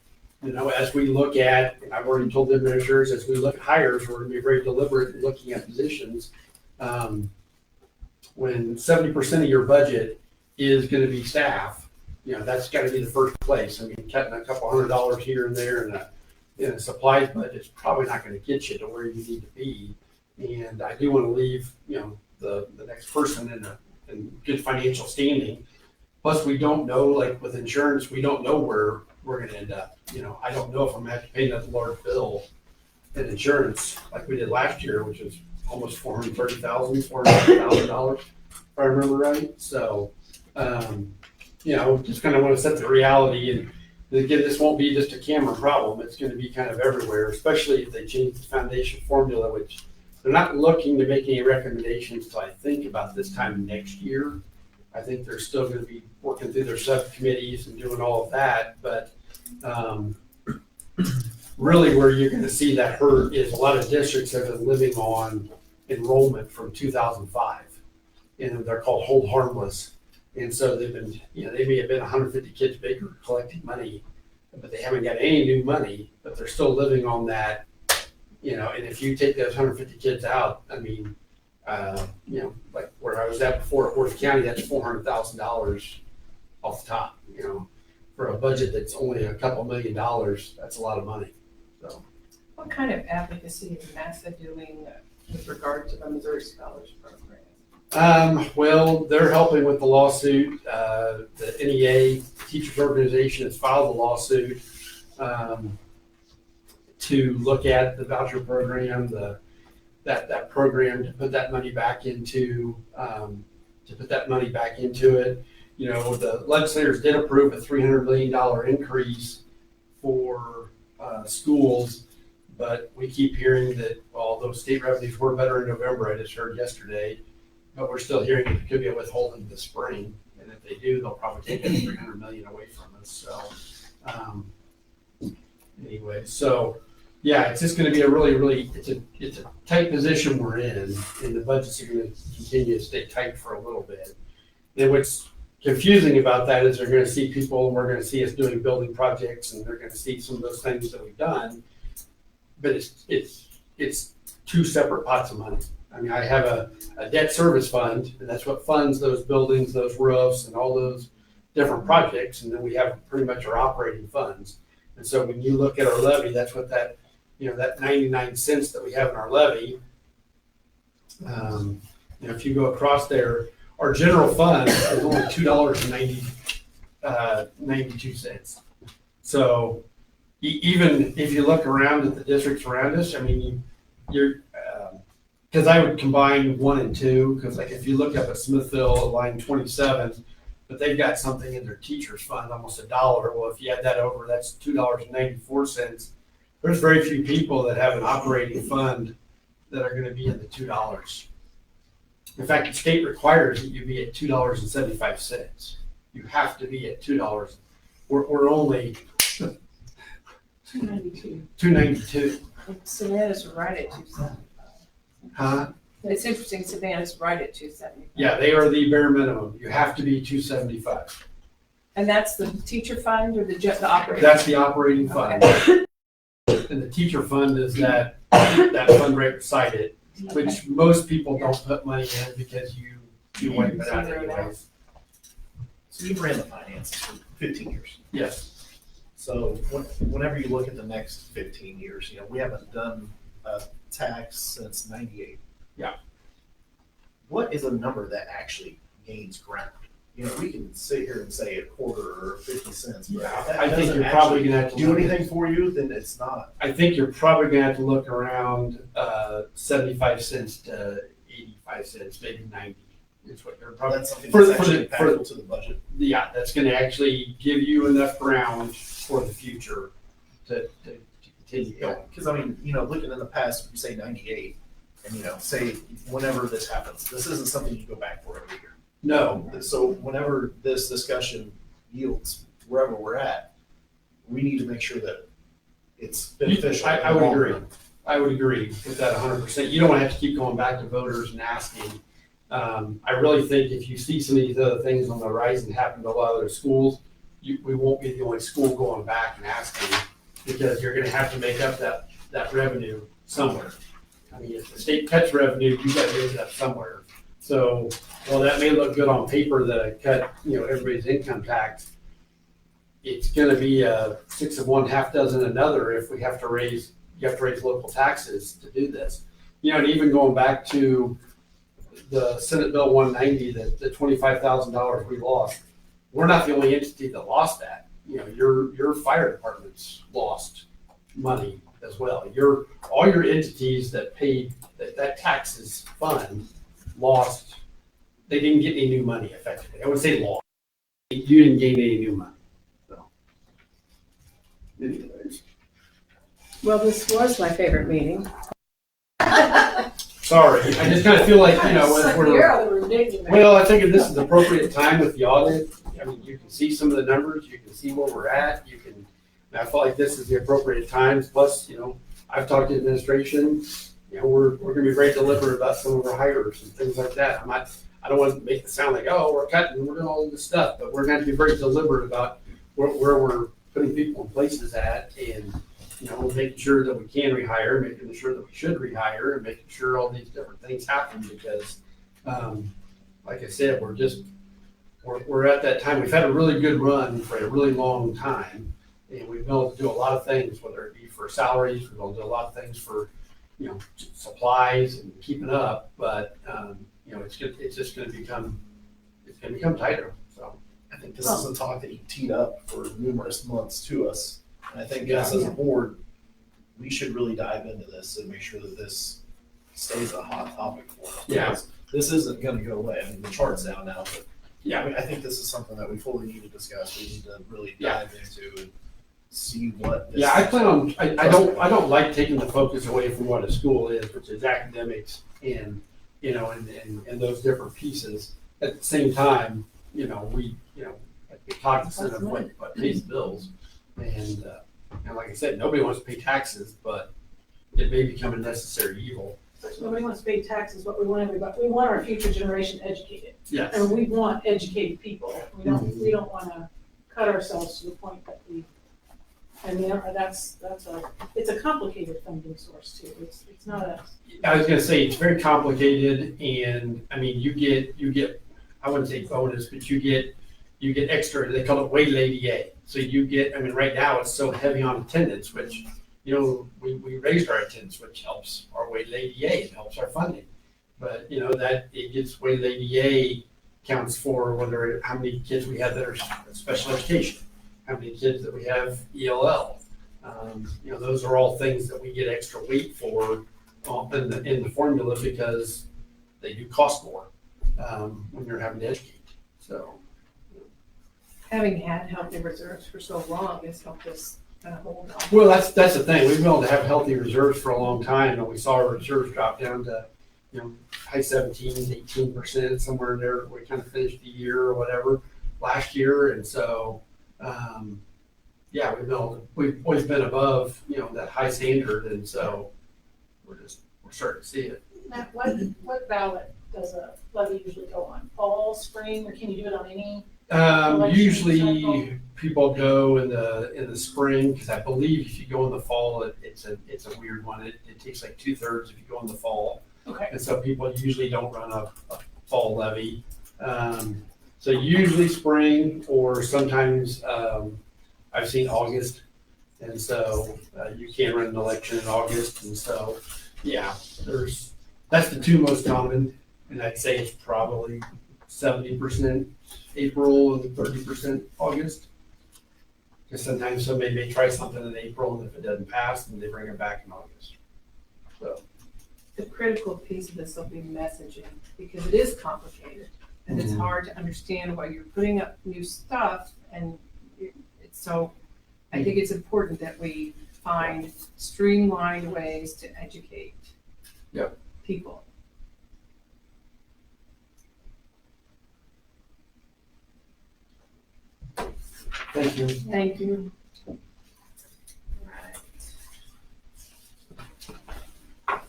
you know, as we look at, and I've already told the administrators, as we look at hires, we're going to be very deliberate in looking at positions. When 70% of your budget is going to be staff, you know, that's got to be the first place. I mean, cutting a couple $100 here and there in a supplies budget is probably not going to get you to where you need to be. And I do want to leave, you know, the next person in good financial standing. Plus, we don't know, like with insurance, we don't know where we're going to end up. You know, I don't know if I'm going to have to pay another large bill in insurance like we did last year, which was almost $430,000, if I remember right. So, you know, just kind of want to set the reality. And again, this won't be just a Cameron problem. It's going to be kind of everywhere, especially if they change the foundation formula, which they're not looking to make any recommendations until I think about this time next year. I think they're still going to be working through their subcommittees and doing all of that. But really where you're going to see that hurt is a lot of districts have been living on enrollment from 2005. And they're called hold harmless. And so they've been, you know, they may have been 150 kids bigger collecting money, but they haven't got any new money, but they're still living on that. You know, and if you take those 150 kids out, I mean, you know, like where I was at before at Worth County, that's $400,000 off the top. You know, for a budget that's only a couple $1 million, that's a lot of money. So, what kind of advocacy is NASA doing with regard to the Missouri Scholars Program? Well, they're helping with the lawsuit. The NEA teachers organization has filed a lawsuit. To look at the voucher program, that program to put that money back into it. You know, the legislators did approve a $300 million increase for schools, but we keep hearing that although state revenues were better in November, I just heard yesterday, but we're still hearing it could be a withholding this spring, and if they do, they'll probably take that $300 million away from us. So anyway, so. Yeah, it's just going to be a really, it's a tight position we're in, and the budgets are going to continue to stay tight for a little bit. Then what's confusing about that is they're going to see people, and we're going to see us doing building projects, and they're going to see some of those things that we've done, but it's two separate pots of money. I mean, I have a debt service fund, and that's what funds those buildings, those roofs, and all those different projects, and then we have pretty much our operating funds. And so when you look at our levy, that's what that, you know, that 99 cents that we have in our levy, you know, if you go across there, our general fund is only $2.92. So even if you look around at the districts around us, I mean, you're, because I would combine 1 and 2, because like if you look up at Smithville, line 27, but they've got something in their teachers fund, almost $1. Well, if you add that over, that's $2.94. There's very few people that have an operating fund that are going to be in the $2. In fact, the state requires that you be at $2.75. You have to be at $2. We're only $2.92. Savannah's right at 275. Huh? It's interesting, Savannah's right at 275. Yeah, they are the bare minimum. You have to be 275. And that's the teacher fund or the operating? That's the operating fund. Okay. And the teacher fund is that fund right beside it, which most people don't put money in because you wipe it out anyways. So you've ran the finances for 15 years. Yes. So whenever you look at the next 15 years, you know, we haven't done a tax since '98. Yeah. What is a number that actually gains ground. You know, we can sit here and say a quarter or 50 cents, but Yeah, if that I think doesn't you're probably actually gonna have to do look at- anything for you, then it's not. I think you're probably gonna have to look around 75 cents to 85 cents, maybe 90. Is what you're probably That's something for that's the- actually for the- impactful to the budget. Yeah, that's gonna actually give you enough ground for the future to continue going. Because I mean, you know, looking in the past, we say 98, and you know, say whenever this happens, this isn't something you go back for every year. No, So whenever this discussion yields wherever we're at, we need to make sure that it's beneficial. I in the would long agree. run. I would agree with that 100%. You don't want to have to keep going back to voters and asking. I really think if you see some of these other things on the horizon happen to a lot of other schools, we won't be the only school going back and asking, because you're going to have to make up that revenue somewhere. I mean, if the state cuts revenue, you got to make it up somewhere. So, while that may look good on paper that I cut, everybody's income tax, it's going to be a 6 of one, half dozen another if we have to raise. You have to raise local taxes to do this. And even going back to the Senate Bill 190, the $25,000 we lost, we're not the only entity that lost that. Your fire department's lost money as well. All your entities that paid that taxes fund lost. They didn't get any new money effectively. I would say lost. You didn't gain any new money. So, anyways. Well, this was my favorite meeting. Sorry, I just kind of feel like, if we're, ridiculous. well, I think if this is the appropriate time with the audit, I mean, you can see some of the numbers, you can see where we're at, I felt like this is the appropriate times, plus, I've talked to administration, we're gonna be very deliberate about some of our hires and things like that. I don't want to make it sound like, oh, we're cutting, we're doing all this stuff, but we're going to be very deliberate about where we're putting people in places at, and making sure that we can rehire, making sure that we should rehire, and making sure all these different things happen, because, like I said, we're at that time. We've had a really good run for a really long time, and we've been able to do a lot of things, whether it be for salaries, we've been able to do a lot of things for, supplies and keeping up, but, it's just going to become tighter. So I think this is a talk that you teed up for numerous months to us. And I think us as a board, we should really dive into this and make sure that this stays a hot topic for us. Yeah. Because this isn't going to go away. I mean, the chart's down now, but yeah, I think this is something that we fully need to discuss. We need to really dive into and see what. This I plan on. I don't like taking the focus away from what a school is, which is academics and and those different pieces. At the same time, we cognizant of what pays the bills, and like I said, nobody wants to pay taxes, but it may become a necessary evil. Nobody wants to pay taxes, but we want everybody, we want our future generation educated. Yes. And we want educated people. We don't want to cut ourselves to the point that it's a complicated funding source too. It's not a. I was going to say, it's very complicated, and I mean, you get, I wouldn't say bonus, but you get extra, they call it weighted ADA. So you get, I mean, right now it's so heavy on attendance, which, we raised our attendance, which helps our weighted ADA, it helps our funding. But, that it gets weighted ADA counts for how many kids we have that are special education, how many kids that we have ELL. Those are all things that we get extra weight for in the formula, because they do cost more when you're having to educate. So, Having had healthy reserves for so long has helped us kind of hold on. well, that's the thing. We've been able to have healthy reserves for a long time, and we saw our reserves drop down to high 17%, 18%, somewhere in there. We kind of finished the year or whatever last year, and so we've always been above that high standard, and so we're starting to see it. Matt, what ballot does a levy usually go on? Fall, spring, or can you do it on any? Usually cycle? people go in the spring, because I believe if you go in the fall, it's a weird one. It takes like 2/3 if you go in the fall. Okay. And so people usually don't run a fall levy. So usually spring, or sometimes I've seen August. And so you can run an election in August. And so, yeah, that's the two most common. And I'd say it's probably 70% April and 30% August. Because sometimes somebody may try something in April, and if it doesn't pass, then they bring it back in August. So, The critical piece of this will be messaging, because it is complicated and it's hard to understand why you're putting up new stuff, and so I think it's important that we find streamlined ways to educate people. thank you. Thank you.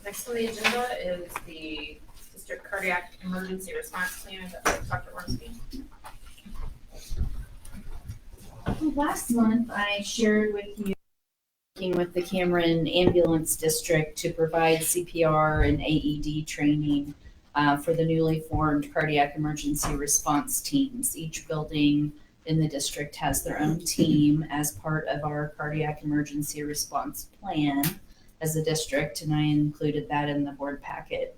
Next on the agenda is the district cardiac emergency response plan. Dr. Ormsby. Last month, I shared with you working with the Cameron Ambulance District to provide CPR and AED training for the newly formed cardiac emergency response teams. Each building in the district has their own team as part of our cardiac emergency response plan as a district, and I included that in the board packet.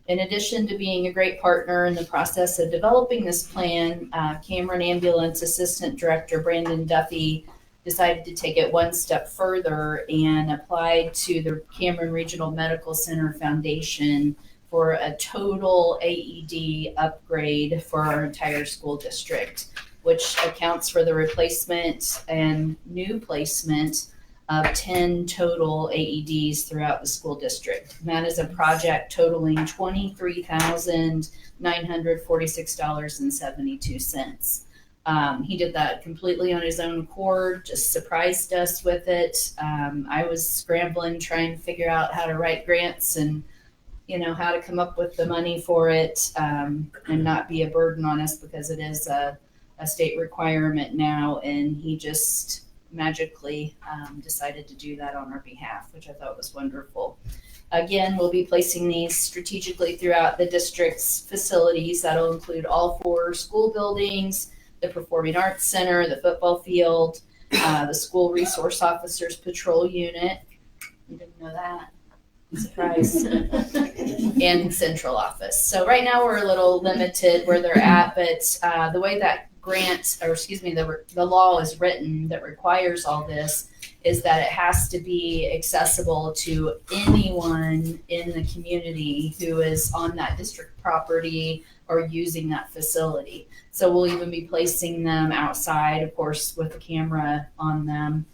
In addition to being a great partner in the process of developing this plan, Cameron Ambulance Assistant Director Brandon Duffy decided to take it one step further and applied to the Cameron Regional Medical Center Foundation for a total AED upgrade for our entire school district, which accounts for the replacement and new placement of 10 total AEDs throughout the school district. And that is a project totaling $23,946.72. He did that completely on his own accord, just surprised us with it. I was scrambling, trying to figure out how to write grants and how to come up with the money for it and not be a burden on us, because it is a state requirement now, and he just magically decided to do that on our behalf, which I thought was wonderful. Again, we'll be placing these strategically throughout the district's facilities. That'll include all 4 school buildings, the Performing Arts Center, the football field, the School Resource Officers Patrol Unit. You didn't know that? Surprise. And central office. So right now we're a little limited where they're at, but the way that the law is written that requires all this is that it has to be accessible to anyone in the community who is on that district property or using that facility. So we'll even be placing them outside, of course, with a camera on them.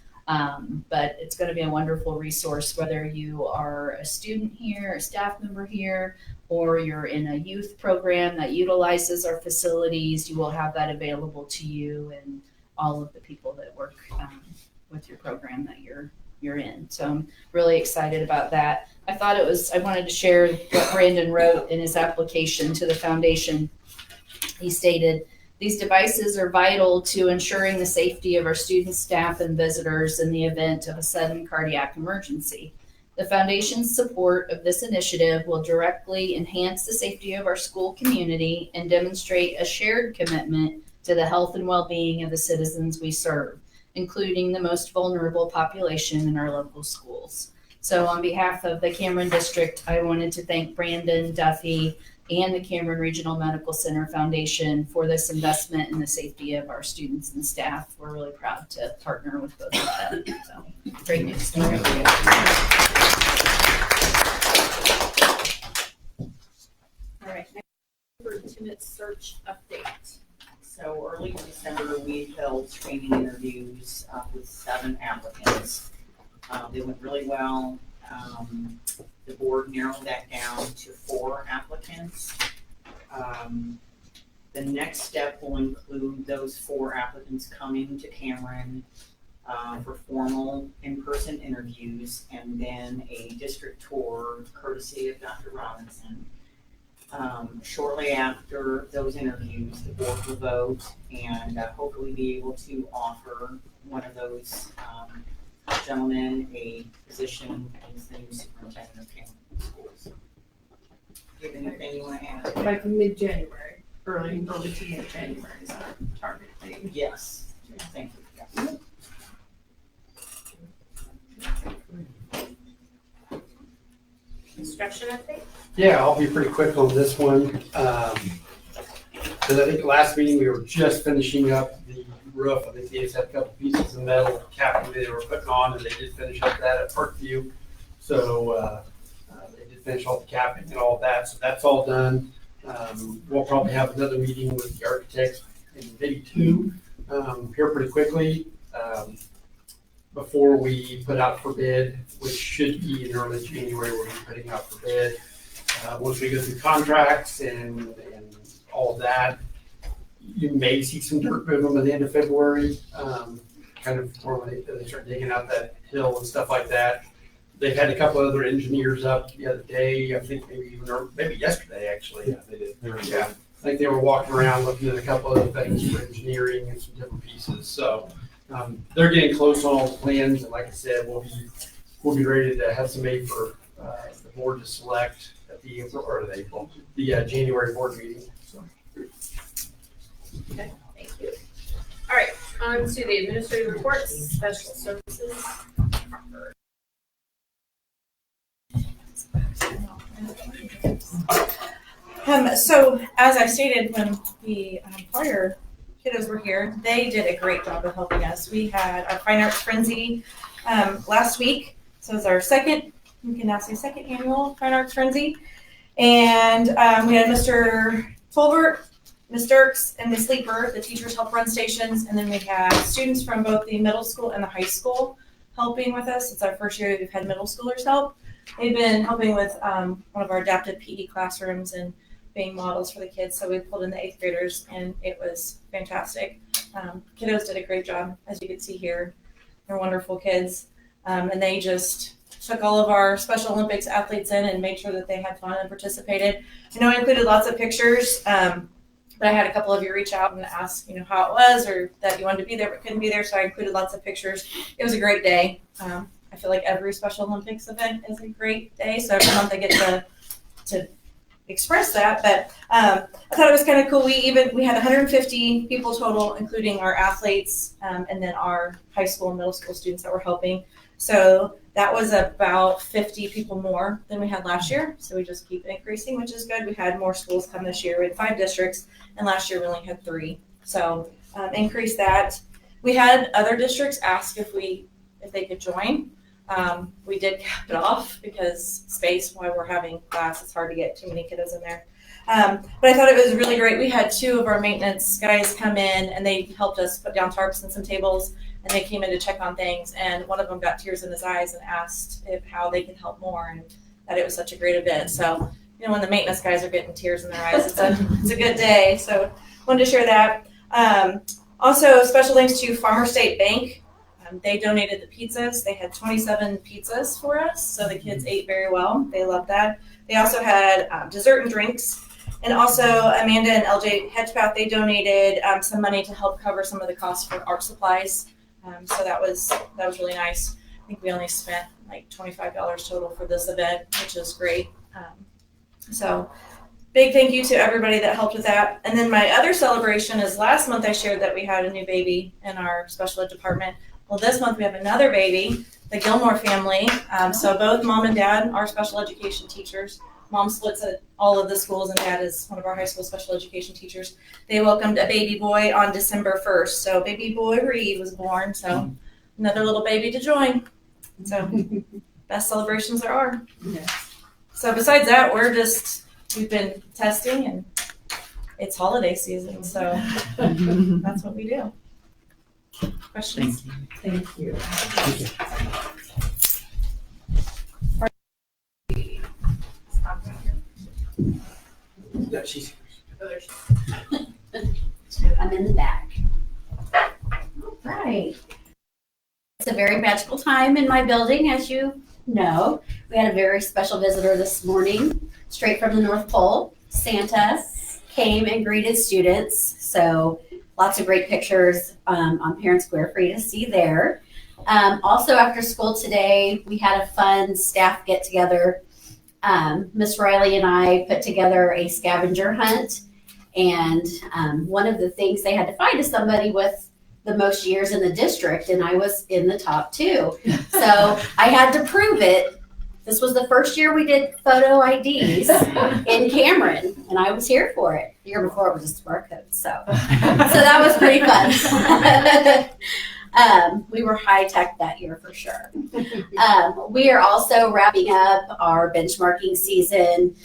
But it's going to be a wonderful resource, whether you are a student here, a staff member here, or you're in a youth program that utilizes our facilities. You will have that available to you and all of the people that work with your program that you're in. So I'm really excited about that. I wanted to share what Brandon wrote in his application to the foundation. He stated, "These devices are vital to ensuring the safety of our students, staff, and visitors in the event of a sudden cardiac emergency. The Foundation's support of this initiative will directly enhance the safety of our school community and demonstrate a shared commitment to the health and well-being of the citizens we serve, including the most vulnerable population in our local schools." So on behalf of the Cameron District, I wanted to thank Brandon Duffy and the Cameron Regional Medical Center Foundation for this investment in the safety of our students and staff. We're really proud to partner with both of them. So great news. All right, next for Timid search update. So early in December, we held screening interviews with 7 applicants. They went really well. The board narrowed that down to 4 applicants. The next step will include those 4 applicants coming to Cameron for formal in-person interviews, and then a district tour courtesy of Dr. Robinson. Shortly after those interviews, the board will vote and hopefully be able to offer one of those gentlemen a position as the new superintendent of Cameron Schools. Do you have anything you want to add? Like mid-January, early to mid-January is our target date. Yes, thank you. Yeah. Construction update? Yeah, I'll be pretty quick on this one. Because I think last meeting, we were just finishing up the roof. I think they just had a couple pieces of metal capping they were putting on, and they did finish up that at Parkview. So they did finish all the capping and all of that. So that's all done. We'll probably have another meeting with the architects in maybe two here pretty quickly before we put out for bid, which should be in early January. We'll be putting out for bid. Once we go through contracts and all of that, you may see some dirt movement by the end of February, kind of before they start digging out that hill and stuff like that. They've had a couple other engineers up the other day, I think maybe yesterday actually. Yeah, they did. Yeah, I think they were walking around looking at a couple other things for engineering and some different pieces. So they're getting close on all the plans, and like I said, we'll be ready to have somebody for the board to select at the January board meeting. So. Okay, thank you. All right, on to the administrative reports, special services. So as I stated when the prior kiddos were here, they did a great job of helping us. We had our Fine Arts Frenzy last week. So it's our second annual Fine Arts Frenzy. And we had Mr. Tolbert, Ms. Dirks, and Ms. Leeper. The teachers helped run stations. And then we had students from both the middle school and the high school helping with us. It's our first year we've had middle schoolers help. They've been helping with one of our adapted PE classrooms and being models for the kids. So we pulled in the 8th graders, and it was fantastic. Kiddos did a great job, as you can see here. They're wonderful kids. And they just took all of our Special Olympics athletes in and made sure that they had fun and participated. I know I included lots of pictures, but I had a couple of you reach out and ask, how it was, or that you wanted to be there but couldn't be there. So I included lots of pictures. It was a great day. I feel like every Special Olympics event is a great day. So every month I get to express that. But I thought it was kind of cool. We had 150 people total, including our athletes and then our high school and middle school students that were helping. So that was about 50 people more than we had last year. So we just keep increasing, which is good. We had more schools come this year. We had 5 districts, and last year we only had 3. So increase that. We had other districts ask if they could join. We did cap it off because space, while we're having class, it's hard to get too many kiddos in there. But I thought it was really great. We had 2 of our maintenance guys come in, and they helped us put down tarps and some tables, and they came in to check on things. And one of them got tears in his eyes and asked how they could help more, and that it was such a great event. So, when the maintenance guys are getting tears in their eyes, it's a good day. So wanted to share that. Also, special thanks to Farmer State Bank. They donated the pizzas. They had 27 pizzas for us, so the kids ate very well. They loved that. They also had dessert and drinks. And also Amanda and LJ Hedgepath, they donated some money to help cover some of the costs for art supplies. So that was really nice. I think we only spent like $25 total for this event, which is great. So big thank you to everybody that helped with that. And then my other celebration is last month I shared that we had a new baby in our special ed department. Well, this month we have another baby, the Gilmore family. So both mom and dad are special education teachers. Mom splits at all of the schools, and dad is one of our high school special education teachers. They welcomed a baby boy on December 1st. So baby boy Reed was born. So another little baby to join. So best celebrations there are. Yes. So besides that, we've been testing, and it's holiday season. So that's what we do. Questions? Thank you. Yeah, she's. I'm in the back. All right. It's a very magical time in my building, as you know. We had a very special visitor this morning, straight from the North Pole. Santa came and greeted students. So lots of great pictures on Parent Square for you to see there. Also after school today, we had a fun staff get together. Miss Riley and I put together a scavenger hunt, and one of the things they had to find is somebody with the most years in the district, and I was in the top 2. So I had to prove it This was the first year we did photo IDs in Cameron, and I was here for it. The year before it was just barcode, so that was pretty fun. We were high tech that year for sure. We are also wrapping up our benchmarking season.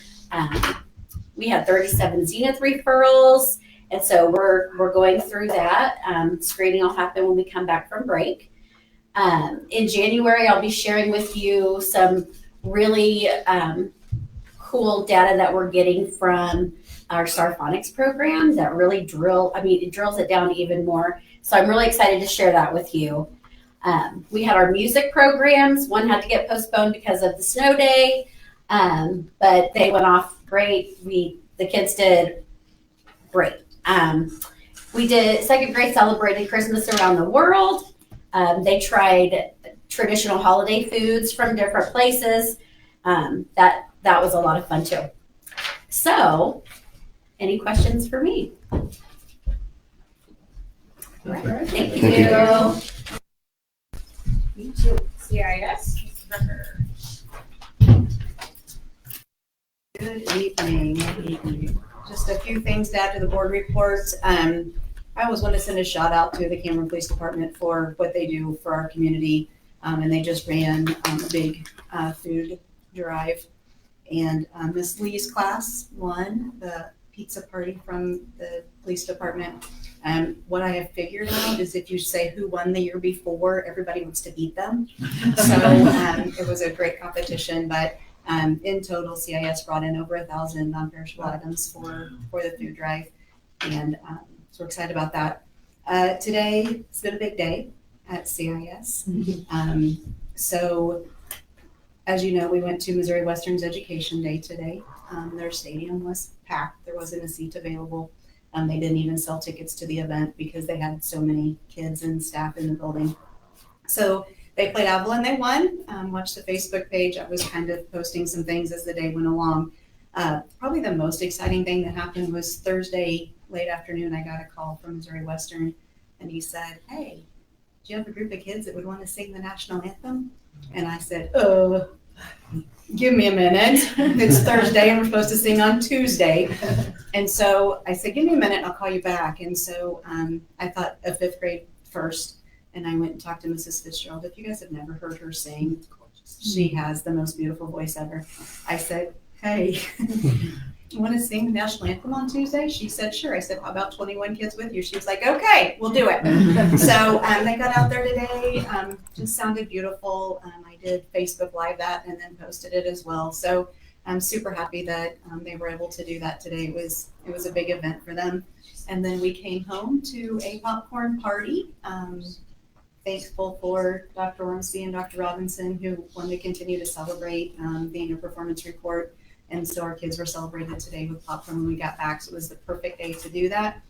We had 37 Zenith referrals, and so we're going through that. Screening will happen when we come back from break. In January, I'll be sharing with you some really cool data that we're getting from our Starphonics program that really it drills it down even more. So I'm really excited to share that with you. We had our music programs. One had to get postponed because of the snow day, but they went off great. The kids did great. We did second grade celebrated Christmas around the world. They tried traditional holiday foods from different places. That was a lot of fun too. So, any questions for me? All right. Thank you. You too. CIS, Mr. Becker. Good evening. Just a few things to add to the board reports. I always want to send a shout out to the Cameron Police Department for what they do for our community. And they just ran a big food drive. And Miss Lee's class won the pizza party from the police department. What I have figured out is if you say who won the year before, everybody wants to beat them. So it was a great competition, but in total, CIS brought in over 1,000 non-perishable items for the food drive. And so we're excited about that. Today, it's been a big day at CIS. So as you know, we went to Missouri Western's Education Day today. Their stadium was packed. There wasn't a seat available. They didn't even sell tickets to the event because they had so many kids and staff in the building. So they played Avila and they won. Watched the Facebook page. I was kind of posting some things as the day went along. Probably the most exciting thing that happened was Thursday late afternoon. I got a call from Missouri Western and he said, "Hey, do you have a group of kids that would want to sing the national anthem?" And I said, give me a minute. It's Thursday and we're supposed to sing on Tuesday. And so I said, give me a minute, I'll call you back. And so I thought of fifth grade first. And I went and talked to Mrs. Fitzgerald. If you guys have never heard her sing, she has the most beautiful voice ever. I said, hey, you want to sing the national anthem on Tuesday? She said, sure. I said, how about 21 kids with you? She was like, okay, we'll do it. So they got out there today. Just sounded beautiful. I did Facebook Live that and then posted it as well. So I'm super happy that they were able to do that today. It was a big event for them. And then we came home to a popcorn party. Thankful for Dr. Ormsby and Dr. Robinson who wanted to continue to celebrate the annual performance report. And so our kids were celebrated today with popcorn when we got back. So it was the perfect day to do that.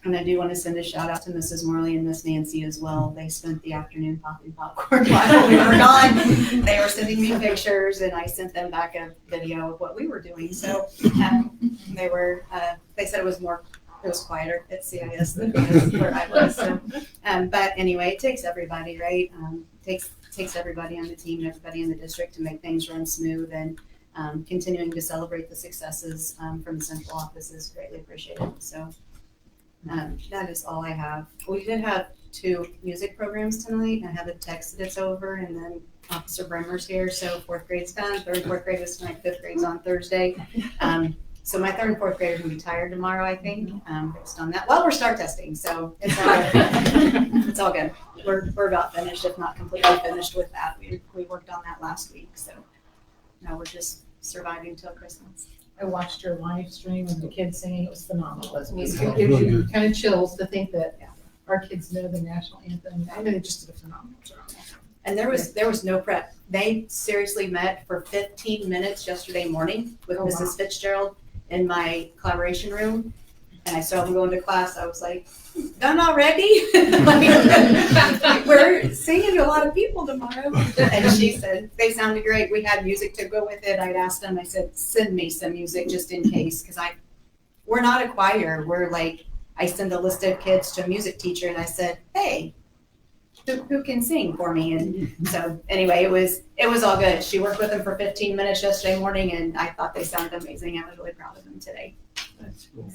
And I do want to send a shout out to Mrs. Morley and Miss Nancy as well. They spent the afternoon popping popcorn while we were gone. They were sending me pictures and I sent them back a video of what we were doing. So they said it was quieter at CIS than where I was. So, but anyway, it takes everybody, right? Takes everybody on the team and everybody in the district to make things run smooth, and continuing to celebrate the successes from the central office is greatly appreciated. So that is all I have. We did have 2 music programs tonight. I have a text that it's over, and then Officer Bremer's here, so 4th grade's done. 3rd and 4th grade was tonight. 5th grade's on Thursday. So my 3rd and 4th graders will be tired tomorrow, I think, based on that. Well, we're start testing, so it's all good. It's all good. We're about finished, if not completely finished with that. We worked on that last week, so now we're just surviving till Christmas. I watched your live stream of the kids singing. It was phenomenal. It gives you kind of chills to think that our kids know the national anthem. I mean, they just did a phenomenal job. And there was no prep. They seriously met for 15 minutes yesterday morning with Mrs. Fitzgerald in my collaboration room. And I saw them going to class. I was like, done already? Like, we're singing to a lot of people tomorrow. And she said, they sounded great. We had music to go with it. I'd asked them, I said, send me some music just in case. Because we're not a choir. We're like, I send a list of kids to a music teacher and I said, hey, who can sing for me. And so anyway, it was all good. She worked with them for 15 minutes yesterday morning, and I thought they sounded amazing. I was really proud of them today. That's cool.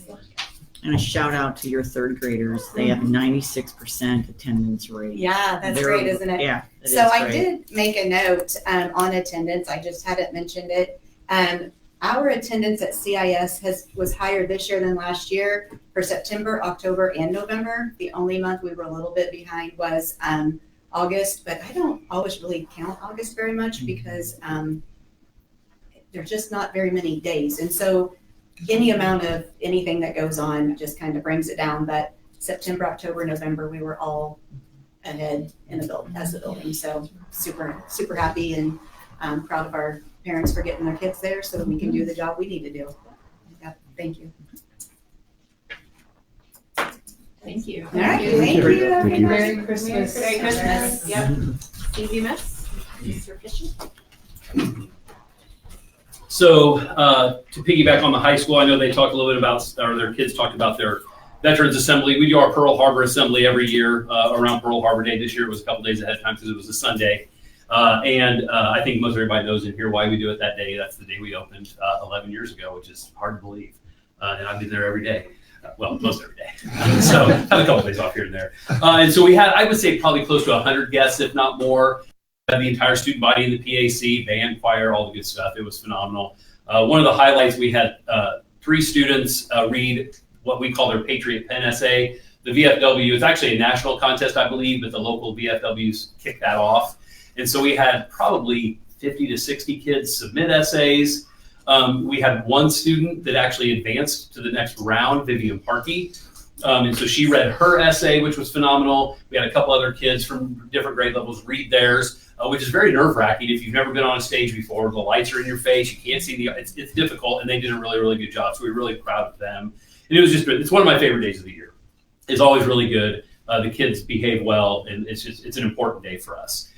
And a shout out to your third graders. They have 96% attendance rate. Yeah, that's They're- great, isn't it? Yeah. it So is I great. did make a note on attendance. I just hadn't mentioned it. Our attendance at CIS was higher this year than last year for September, October, and November. The only month we were a little bit behind was August, but I don't always really count August very much because there's just not very many days. And so any amount of anything that goes on just kind of brings it down. But September, October, November, we were all ahead in the building as the building. So super, super happy and proud of our parents for getting their kids there so that we can do the job we need to do. Yeah, thank you. Thank you. All right, thank you. Thank you. Merry Christmas. Merry Christmas. Yep. Easy miss. Mr. Fisher. So to piggyback on the high school, I know they talked a little bit about, or their kids talked about their Veterans Assembly. We do our Pearl Harbor Assembly every year around Pearl Harbor Day. This year it was a couple days ahead of time because it was a Sunday. I think most everybody knows in here why we do it that day. That's the day we opened 11 years ago, which is hard to believe. And I've been there every day. Well, most every day. So have a couple days off here and there. And so we had, I would say, probably close to 100 guests, if not more. Had the entire student body in the PAC, band, choir, all the good stuff. It was phenomenal. One of the highlights, we had 3 students read what we call their Patriot Pen essay. The VFW, it's actually a national contest, I believe, but the local VFWs kicked that off. And so we had probably 50 to 60 kids submit essays. We had one student that actually advanced to the next round, Vivian Parkey. And so she read her essay, which was phenomenal. We had a couple other kids from different grade levels read theirs, which is very nerve-wracking. If you've never been on a stage before, the lights are in your face, you can't see it's difficult, and they did a really, really good job. So we're really proud of them. And it was it's one of my favorite days of the year. It's always really good. The kids behave well, and it's an important day for us.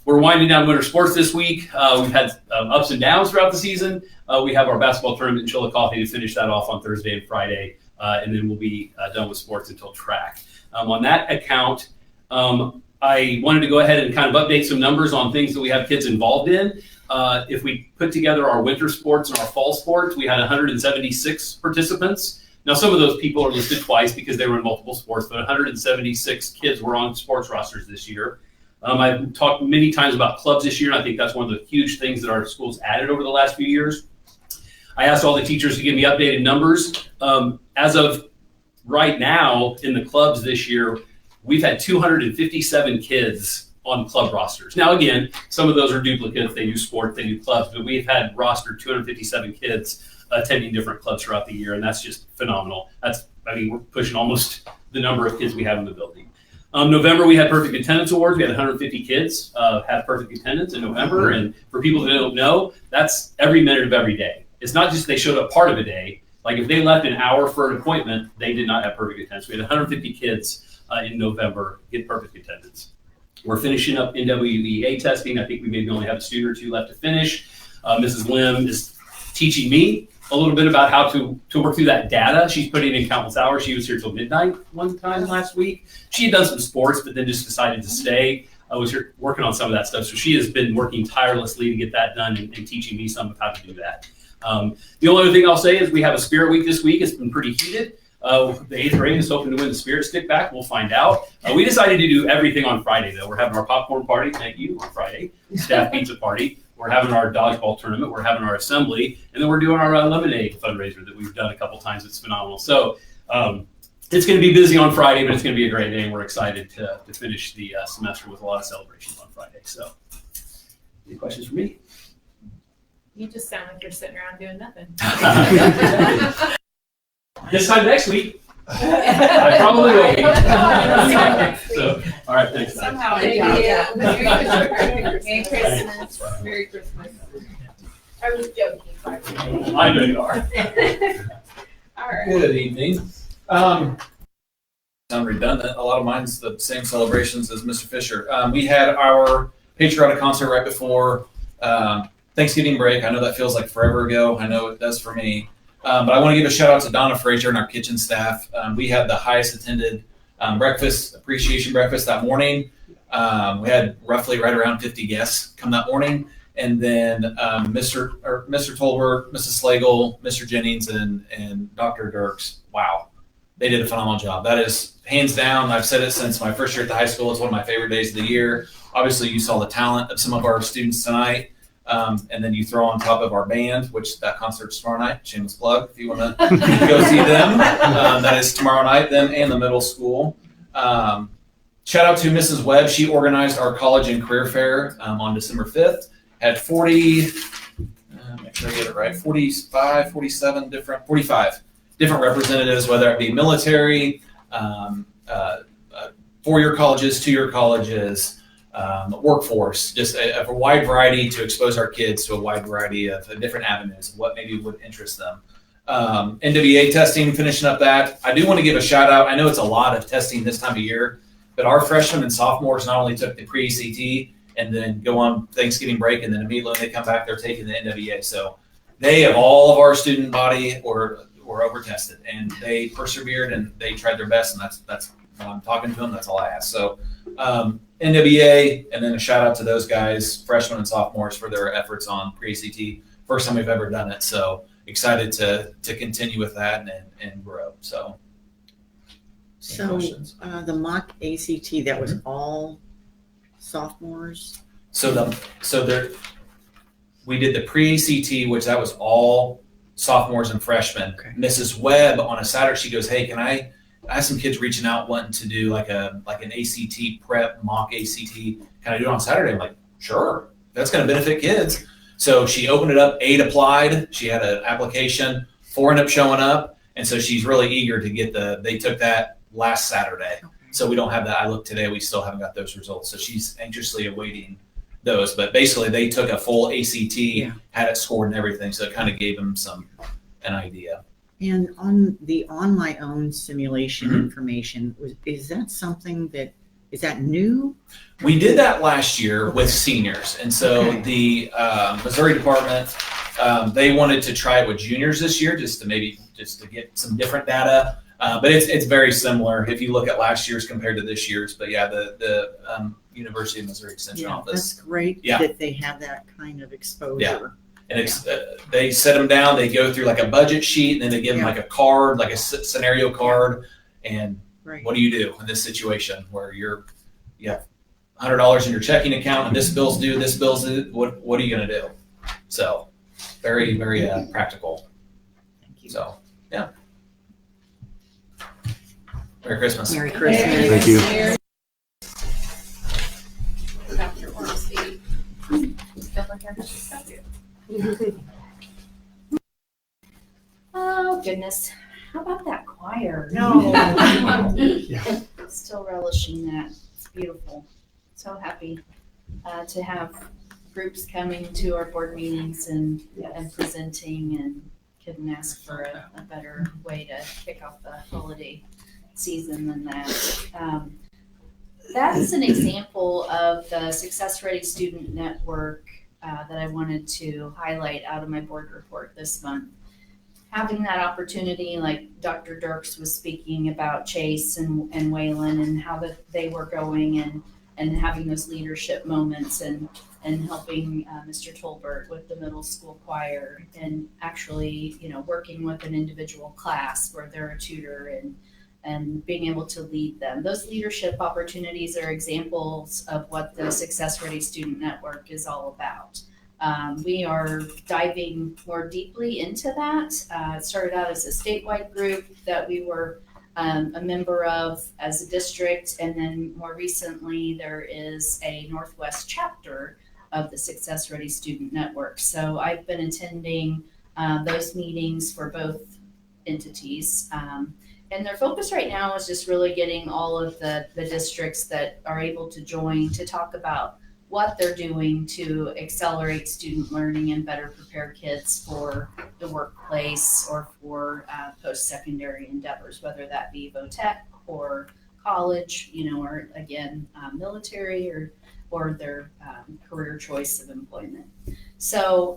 We're winding down winter sports this week. We've had ups and downs throughout the season. We have our basketball tournament in Chillicothe to finish that off on Thursday and Friday, and then we'll be done with sports until track. On that account, I wanted to go ahead and kind of update some numbers on things that we have kids involved in. If we put together our winter sports and our fall sports, we had 176 participants. Now, some of those people are listed twice because they were in multiple sports, but 176 kids were on sports rosters this year. I've talked many times about clubs this year, and I think that's one of the huge things that our schools added over the last few years. I asked all the teachers to give me updated numbers. As of right now in the clubs this year, we've had 257 kids on club rosters. Now, again, some of those are duplicates. They do sport, they do clubs, but we've had rostered 257 kids attending different clubs throughout the year, and that's just phenomenal. We're pushing almost the number of kids we have in the building. November, we had perfect attendance awards. We had 150 kids have perfect attendance in November. And for people that don't know, that's every minute of every day. It's not just they showed up part of a day. Like if they left an hour for an appointment, they did not have perfect attendance. We had 150 kids in November get perfect attendance. We're finishing up NWEA testing. I think we maybe only have a student or two left to finish. Mrs. Lim is teaching me a little bit about how to work through that data. She's putting in countless hours. She was here till midnight one time last week. She had done some sports, but then just decided to stay. I was here working on some of that stuff. So she has been working tirelessly to get that done and teaching me some of how to do that. The only other thing I'll say is we have a Spirit Week this week. It's been pretty heated. The 8th grade is hoping to win the Spirit Stick back. We'll find out. We decided to do everything on Friday, though. We're having our popcorn party, thank you, on Friday. Staff pizza party. We're having our dodgeball tournament. We're having our assembly. And then we're doing our lemonade fundraiser that we've done a couple times. It's phenomenal. So it's going to be busy on Friday, but it's going to be a great day. And we're excited to finish the semester with a lot of celebrations on Friday. So any questions for me? You just sound like you're sitting around doing nothing. This time next week, I probably will be. So, all right, thanks. Somehow, yeah. Merry Christmas. Merry Christmas. I was joking. I know you are. All right. Good evening. Sound redundant. A lot of mine's the same celebrations as Mr. Fisher. We had our patriotic concert right before Thanksgiving break. I know that feels like forever ago. I know it does for me. But I want to give a shout out to Donna Frazier and our kitchen staff. We had the highest attended breakfast, appreciation breakfast that morning. We had roughly right around 50 guests come that morning. And then Mr. Tolbert, Mrs. Slagle, Mr. Jennings, and Dr. Dirks, wow, they did a phenomenal job. That is hands down. I've said it since my first year at the high school. It's one of my favorite days of the year. Obviously, you saw the talent of some of our students tonight. And then you throw on top of our band, which that concert's tomorrow night. Shameless plug if you want to go see them. That is tomorrow night, them and the middle school. Shout out to Mrs. Webb. She organized our college and career fair on December 5th. Had 40, make sure I get it right, 45 different representatives, whether it be military, four-year colleges, two-year colleges, workforce, just a wide variety to expose our kids to a wide variety of different avenues of what maybe would interest them. NWA testing, finishing up that. I do want to give a shout out. I know it's a lot of testing this time of year, but our freshmen and sophomores not only took the pre-ACT and then go on Thanksgiving break, and then immediately when they come back, they're taking the NWA. So they have all of our student body were over tested, and they persevered and they tried their best, and that's when I'm talking to them, that's all I ask. So NWA, and then a shout out to those guys, freshmen and sophomores, for their efforts on pre-ACT. First time we've ever done it, so excited to continue with that and grow. So the mock ACT, that was all sophomores. We did the pre-ACT, which that was all sophomores and freshmen. Okay. Mrs. Webb on a Saturday, she goes, "Hey, I have some kids reaching out wanting to do like an ACT prep, mock ACT. Can I do it on Saturday?" I'm like, "Sure, that's going to benefit kids." So she opened it up. 8 applied. She had an application. 4 ended up showing up, and so she's really eager to get they took that last Saturday. Okay. So we don't have that. I looked today. We still haven't got those results. So she's anxiously awaiting those. But basically, they took a full ACT, had it scored and everything. So it kind of gave them an idea. And on the On My Own simulation information, is that something is that new? We did that last year with seniors. And so the Missouri department, they wanted to try it with juniors this year just to get some different data. But it's very similar if you look at last year's compared to this year's. But yeah, the University of Missouri Extension Office. That's great that they have that kind of exposure. Yeah. And it's they set them down. They go through like a budget sheet, and then they give them like a card, like a scenario card. And what do you do in this situation where you have $100 in your checking account, and this bill's due, this bill's due? What are you going to do? So very, very practical. Thank you. So yeah. Merry Christmas. Merry Christmas. Thank you. Dr. Ormsby. Oh, goodness. How about that choir? No. Still relishing that. It's beautiful. So happy to have groups coming to our board meetings and presenting, and couldn't ask for a better way to kick off the holiday season than that. That's an example of the Success Ready Student Network that I wanted to highlight out of my board report this month. Having that opportunity, like Dr. Dirks was speaking about Chase and Waylon and how they were going, and having those leadership moments, and helping Mr. Tolbert with the middle school choir, and actually, working with an individual class where they're a tutor, and being able to lead them. Those leadership opportunities are examples of what the Success Ready Student Network is all about. We are diving more deeply into that. It started out as a statewide group that we were a member of as a district, and then more recently there is a Northwest chapter of the Success Ready Student Network. So I've been attending those meetings for both entities. And their focus right now is just really getting all of the districts that are able to join to talk about what they're doing to accelerate student learning and better prepare kids for the workplace or for post-secondary endeavors, whether that be VOTEC or college, or again, military or their career choice of employment. So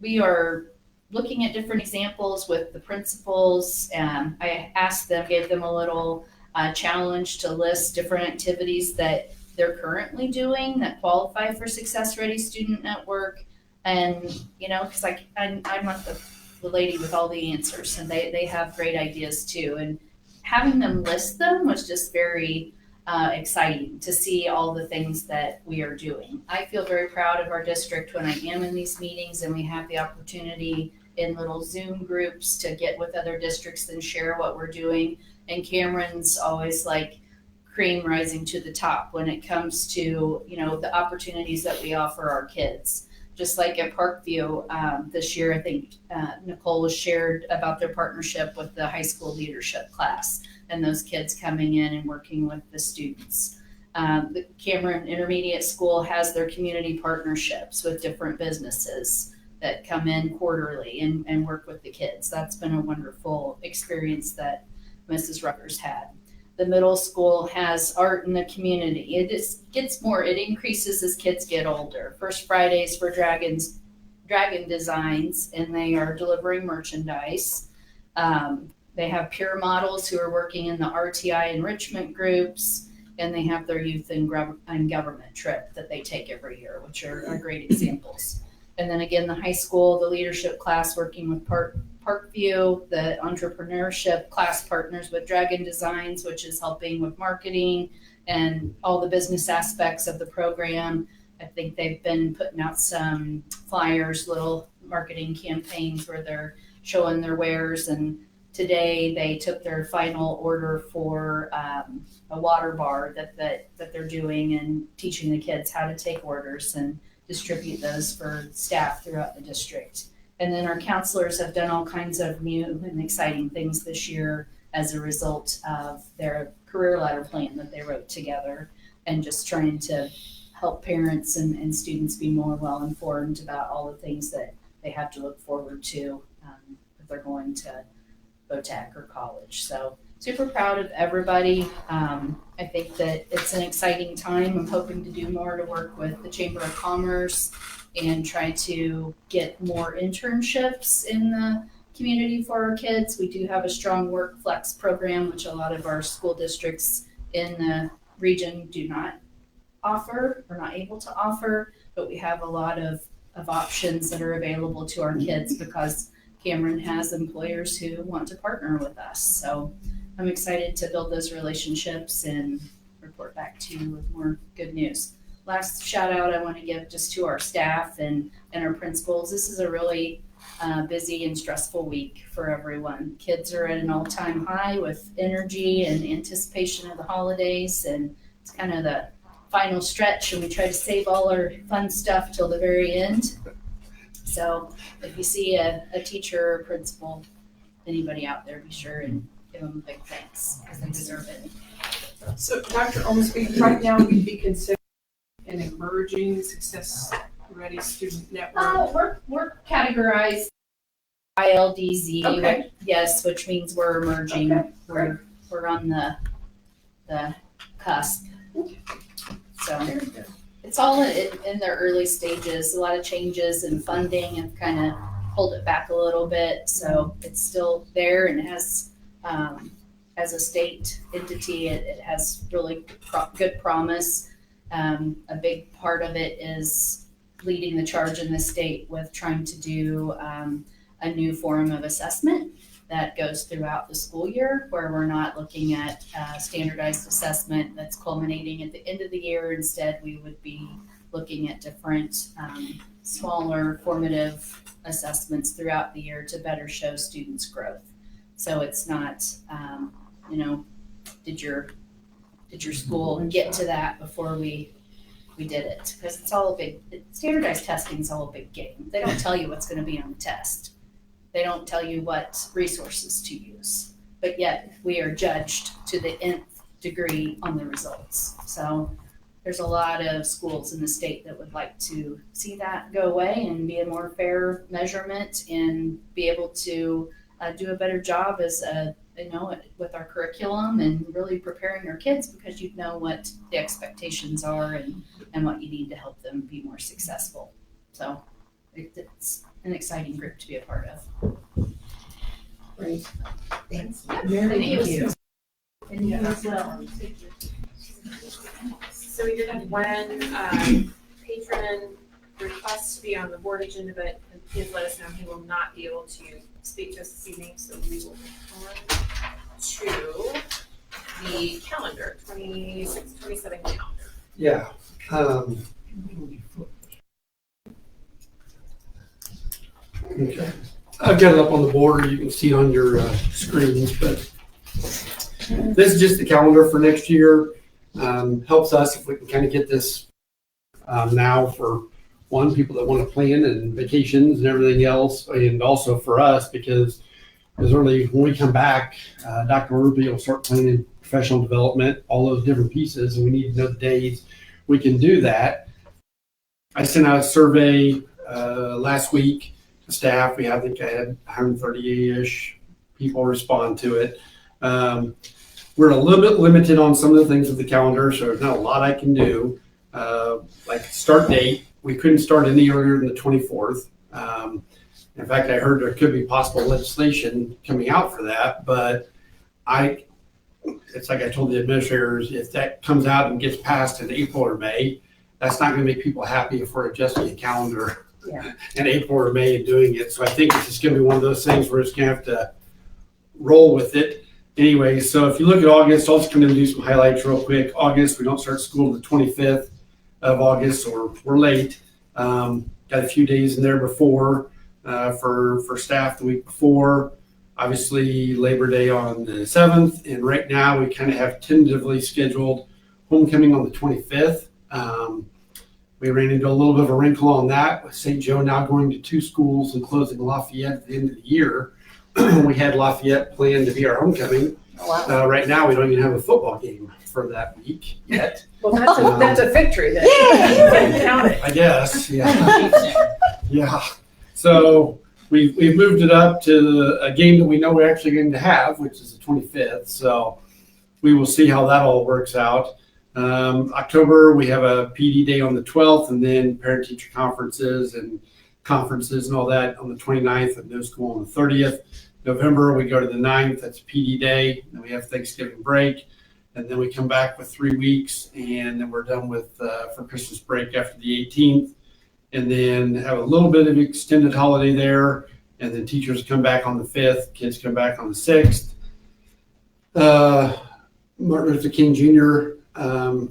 we are looking at different examples with the principals. I asked them, gave them a little challenge to list different activities that they're currently doing that qualify for Success Ready Student Network. And, because I'm not the lady with all the answers, and they have great ideas too. And having them list them was just very exciting to see all the things that we are doing. I feel very proud of our district when I am in these meetings and we have the opportunity in little Zoom groups to get with other districts and share what we're doing. And Cameron's always like cream rising to the top when it comes to, the opportunities that we offer our kids. Just like at Parkview this year, I think Nicole was shared about their partnership with the high school leadership class and those kids coming in and working with the students. The Cameron Intermediate School has their community partnerships with different businesses that come in quarterly and work with the kids. That's been a wonderful experience that Mrs. Ruckers had. The middle school has art in the community. It increases as kids get older. First Fridays for Dragon Designs, and they are delivering merchandise. They have peer models who are working in the RTI enrichment groups, and they have their youth and government trip that they take every year, which are great examples. And then again, the high school, the leadership class working with Parkview, the entrepreneurship class partners with Dragon Designs, which is helping with marketing and all the business aspects of the program. I think they've been putting out some flyers, little marketing campaigns where they're showing their wares. And today they took their final order for a water bar that they're doing and teaching the kids how to take orders and distribute those for staff throughout the district. And then our counselors have done all kinds of new and exciting things this year as a result of their career ladder plan that they wrote together, and just trying to help parents and students be more well informed about all the things that they have to look forward to if they're going to VOTAC or college. So super proud of everybody. I think that it's an exciting time. I'm hoping to do more to work with the Chamber of Commerce and try to get more internships in the community for our kids. We do have a strong work flex program, which a lot of our school districts in the region do not offer or not able to offer, but we have a lot of options that are available to our kids because Cameron has employers who want to partner with us. So I'm excited to build those relationships and report back to you with more good news. Last shout out I want to give just to our staff and our principals. This is a really busy and stressful week for everyone. Kids are at an all-time high with energy and anticipation of the holidays, and it's kind of the final stretch, and we try to save all our fun stuff till the very end. So if you see a teacher or principal, anybody out there, be sure and give them a big thanks because they deserve it. So Dr. Olmsby, right now we'd be considered an emerging Success Ready Student Network. We're categorized ILDZ, Okay. yes, which means we're emerging. Okay. We're on the cusp. So it's all in their early stages. A lot of changes in funding have kind of pulled it back a little bit. So it's still there, and it has, as a state entity, it has really good promise. A big part of it is leading the charge in the state with trying to do a new form of assessment that goes throughout the school year, where we're not looking at standardized assessment that's culminating at the end of the year. Instead, we would be looking at different smaller formative assessments throughout the year to better show students' growth. So it's not, did your school get to that before we did it? Because it's all a big, standardized testing is all a big game. They don't tell you what's going to be on the test. They don't tell you what resources to use, but yet we are judged to the nth degree on the results. So there's a lot of schools in the state that would like to see that go away and be a more fair measurement and be able to do a better job as with our curriculum and really preparing our kids, because you know what the expectations are and what you need to help them be more successful. So it's an exciting group to be a part of. Great. Thanks. Yep. Very Thank you. And you as well. So we did have one patron request to be on the board agenda, but he has let us know he will not be able to speak to us this evening, so we will move on to the calendar, 26, 27 calendar. Yeah. Okay. I've got it up on the board. You can see it on your screens, but this is just the calendar for next year. Helps us if we can kind of get this now for one, people that want to plan and vacations and everything else, and also for us because as early when we come back, Dr. Ruby will start planning professional development, all those different pieces, and we need to know the days we can do that. I sent out a survey last week to staff. I think I had 130-ish people respond to it. We're a little bit limited on some of the things with the calendar, so there's not a lot I can do. Like start date, we couldn't start any earlier than the 24th. In fact, I heard there could be possible legislation coming out for that, but it's like I told the administrators, if that comes out and gets passed in April or May, that's not going to make people happy if we're adjusting a calendar in April or May and doing it. So I think it's just going to be one of those things where it's going to have to roll with it. Anyway, so if you look at August, I'll just come in and do some highlights real quick. August, we don't start school the 25th of August, so we're late. Got a few days in there before for staff the week before. Obviously, Labor Day on the 7th, and right now we kind of have tentatively scheduled homecoming on the 25th. We ran into a little bit of a wrinkle on that with St. Joe now going to 2 schools and closing Lafayette at the end of the year. We had Lafayette planned to be our homecoming. Right now, we don't even have a football game for that week yet. Well, that's a victory then. Yeah. Count it. I guess, yeah. Yeah. So we've moved it up to a game that we know we're actually going to have, which is the 25th. So we will see how that all works out. October, we have a PD day on the 12th, and then parent-teacher conferences and all that on the 29th, and no school on the 30th. November, we go to the 9th, that's PD day. Then we have Thanksgiving break, and then we come back with 3 weeks, and then we're done with for Christmas break after the 18th, and then have a little bit of extended holiday there, and then teachers come back on the 5th, kids come back on the 6th. Martin Luther King Jr.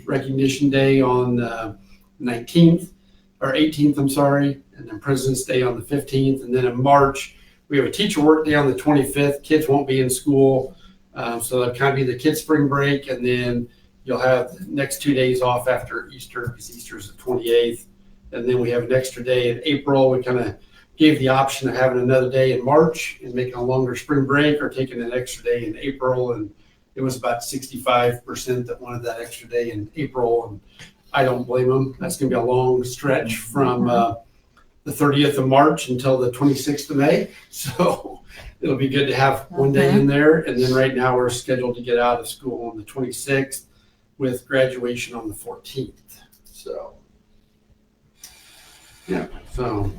Recognition Day on the 19th, or 18th, I'm sorry, and then President's Day on the 15th, and then in March, we have a teacher work day on the 25th. Kids won't be in school, so that'll kind of be the kids' spring break, and then you'll have the next 2 days off after Easter, because Easter is the 28th, and then we have an extra day in April. We kind of gave the option of having another day in March and making a longer spring break, or taking an extra day in April, and it was about 65% that wanted that extra day in April, and I don't blame them. That's going to be a long stretch from the 30th of March until the 26th of May. So it'll be good to have one day in there. And then right now we're scheduled to get out of school on the 26th with graduation on the 14th. So, yeah, so.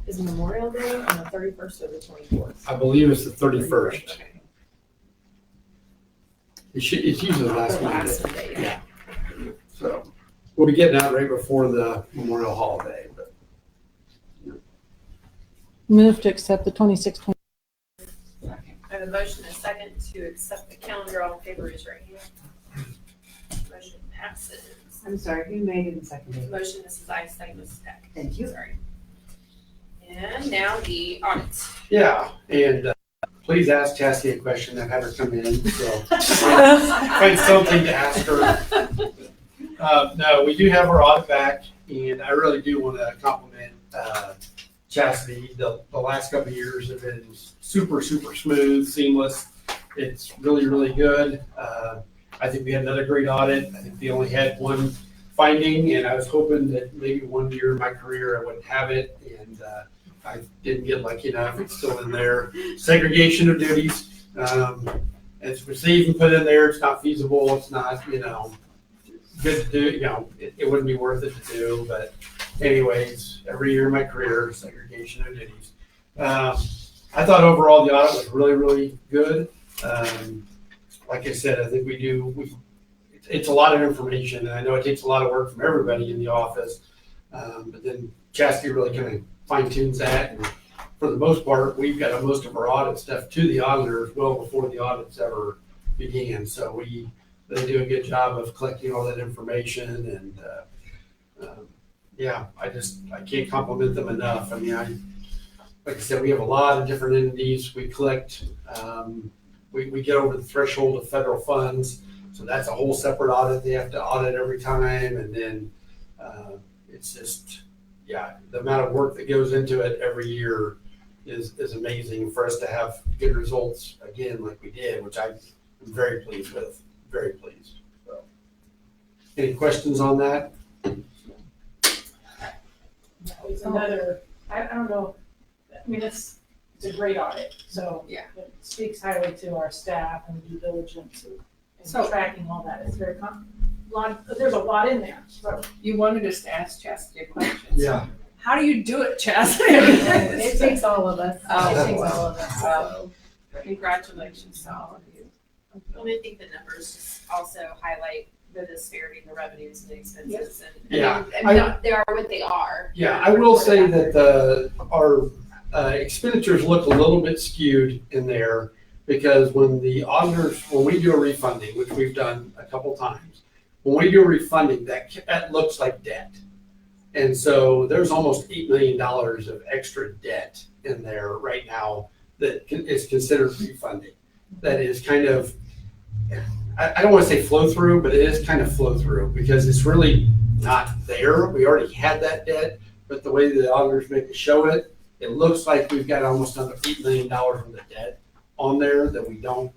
Is Memorial Day on the 31st or the 24th? I believe it's the 31st. Okay. It's usually the last Monday. Yeah. So we'll be getting out right before the Memorial holiday. But Move to accept the 26th. I have a motion and a second to accept the calendar. All in favor, raise your hand. Motion passes. I'm sorry, who made it and seconded it? Motion, Mrs. Ives, second, Mrs. Peck. Thank you. Sorry. And now the audit. yeah, and please ask Chastity a question. I've had her come in, so find something to ask her. No, we do have our audit back, and I really do want to compliment Chastity. The last couple of years have been super, super smooth, seamless. It's really, really good. I think we had another great audit. I think we only had one finding, and I was hoping that maybe one year in my career I wouldn't have it, and I didn't get lucky enough. It's still in there. Segregation of duties. It's received and put in there. It's not feasible. It's not, good to do. It wouldn't be worth it to do. But anyways, every year in my career, segregation of duties. I thought overall the audit was really, really good. Like I said, I think it's it's a lot of information, and I know it takes a lot of work from everybody in the office. But then Chastity really kind of fine tunes that, and for the most part, we've got most of our audit stuff to the auditors well before the audits ever began. So they do a good job of collecting all that information, and yeah, I can't compliment them enough. I mean, like I said, we have a lot of different entities. We collect, we get over the threshold of federal funds, so that's a whole separate audit. They have to audit every time, and then it's just, yeah, the amount of work that goes into it every year is amazing. For us to have good results again like we did, which I'm very pleased with, very pleased. So, any questions on that? It's another, I don't know, I mean, it's a great audit, so. Yeah. It speaks highly to our staff and due diligence and So- tracking all that. It's very there's a lot in there, so. You wanted us to ask Chastity a question. Yeah. How do you do it, Chastity? It takes all of us. Oh, It takes all of us, so. Congratulations to all of you. I mean, I think the numbers just also highlight the disparity in the revenues and the expenses, and Yeah. they are what they are. Yeah, I will say that our expenditures look a little bit skewed in there because when the auditors, when we do a refunding, which we've done a couple times, when we do a refunding, that looks like debt. And so there's almost $8 million of extra debt in there right now that is considered refunding. That is kind of, I don't want to say flow through, but it is kind of flow through because it's really not there. We already had that debt, but the way the auditors make it show it, it looks like we've got almost another $8 million worth of debt on there that we don't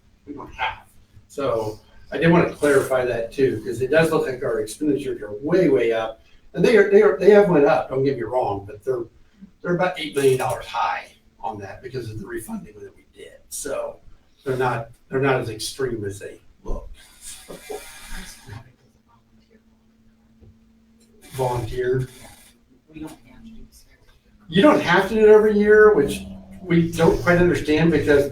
have. So I did want to clarify that too, because it does look like our expenditures are way up, and they have went up. Don't get me wrong, but they're about $8 million high on that because of the refunding that we did. So they're not as extreme as they look. Volunteered. We don't have to do this. You don't have to do it every year, which we don't quite understand because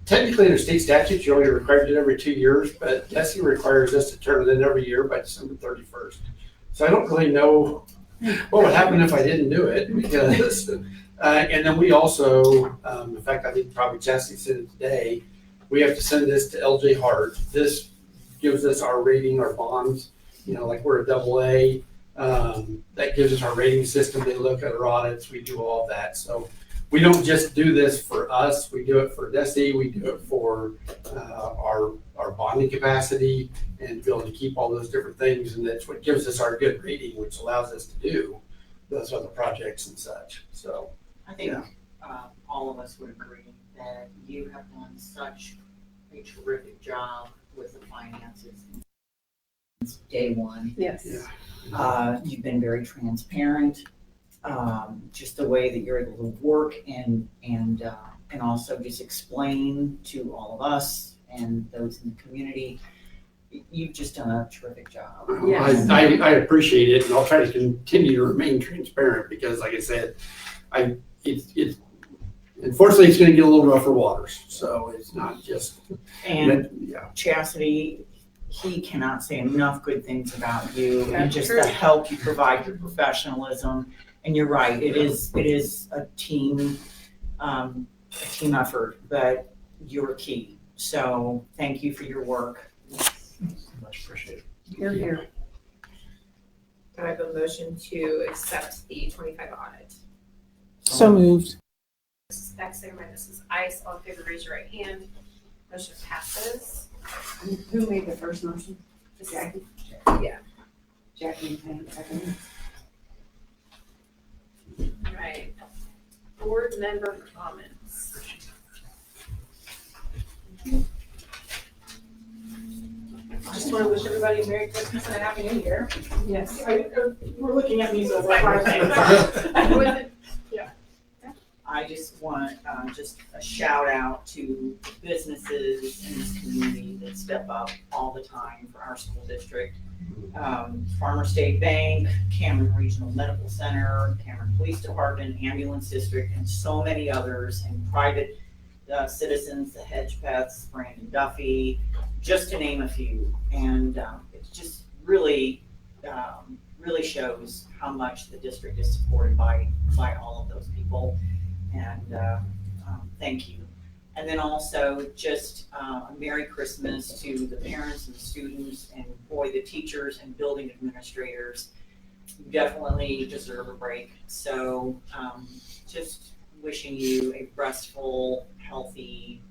technically under state statutes, you're only required to do it every 2 years, but DESI requires us to turn it in every year by December 31st. So I don't really know what would happen if I didn't do it because, and then we also, in fact, I think probably Chastity said it today, we have to send this to LJ Hart. This gives us our rating, our bonds, like we're a AA. That gives us our rating system. They look at our audits. We do all of that. So we don't just do this for us. We do it for DESI. We do it for our bonding capacity and be able to keep all those different things. And that's what gives us our good rating, which allows us to do those other projects and such. So I think all of us would agree that you have done such a terrific job with the finances since day one. Yes. You've been very transparent. Just the way that you're able to work and also just explain to all of us and those in the community. You've just done a terrific job. Yes. I appreciate it, and I'll try to continue to remain transparent because, like I said, it's unfortunately it's going to get a little rougher waters. So it's not just Chastity. He cannot say enough good things about you and That's just true. the help you provide, your professionalism. And you're right, it is a team effort, but you're key. So thank you for your work. Much appreciated. Here, here. Do I have a motion to accept the 25 audit? So moved. Mrs. Beck, second by Mrs. Ice. All in favor, raise your right hand. Motion passes. Who made the first motion? Jackie? Yeah. Jackie and Pam, second. All right. Board member comments. I just want to wish everybody a Merry Christmas and a Happy New Year. Yes. We're looking at me, so it's like five things. I just want just a shout out to businesses in this community that step up all the time for our school district. Farmer State Bank, Cameron Regional Medical Center, Cameron Police Department, Ambulance District, and so many others, and private citizens, the Hedgepeths, Brandon Duffy, just to name a few. And it just really, really shows how much the district is supported by all of those people. And thank you. And then also just a Merry Christmas to the parents and the students, and boy, the teachers and building administrators definitely deserve a break. So just wishing you a restful, healthy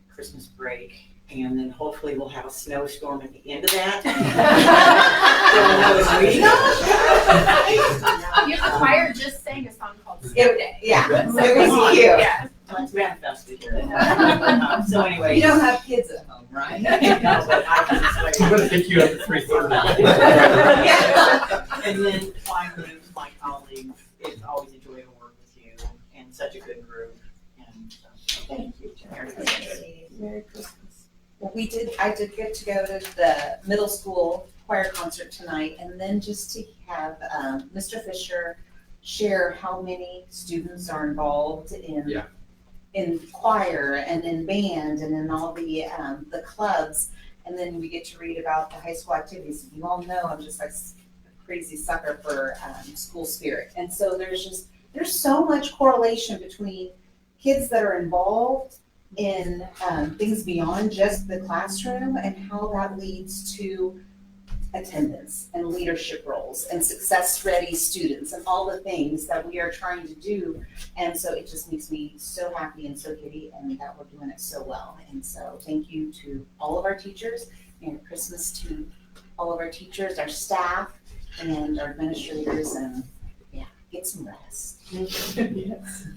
Christmas break. And then hopefully we'll have a snowstorm at the end of that. You have the choir just sang a song called Snow Day. Yeah, So it was come on. cute. Yeah. Let's manifest it here. So anyway. You don't have kids at home, right? No, but I can just I'm gonna pick you up at 3:30. And then finally, my colleagues, it's always a joy to work with you and such a good group. And Thank you, Merry Jerry. Christmas. Merry Christmas. Well, I did get to go to the middle school choir concert tonight, and then just to have Mr. Fisher share how many students are involved in choir and in band and in all the clubs, and then we get to read about the high school activities. You all know I'm just like a crazy sucker for school spirit, and so there's so much correlation between kids that are involved in things beyond just the classroom, and how that leads to attendance and leadership roles and success-ready students and all the things that we are trying to do. And so it just makes me so happy and so giddy, and that we're doing it so well. And so thank you to all of our teachers, and Christmas to all of our teachers, our staff, and our administrators, and yeah, get some rest. Yes.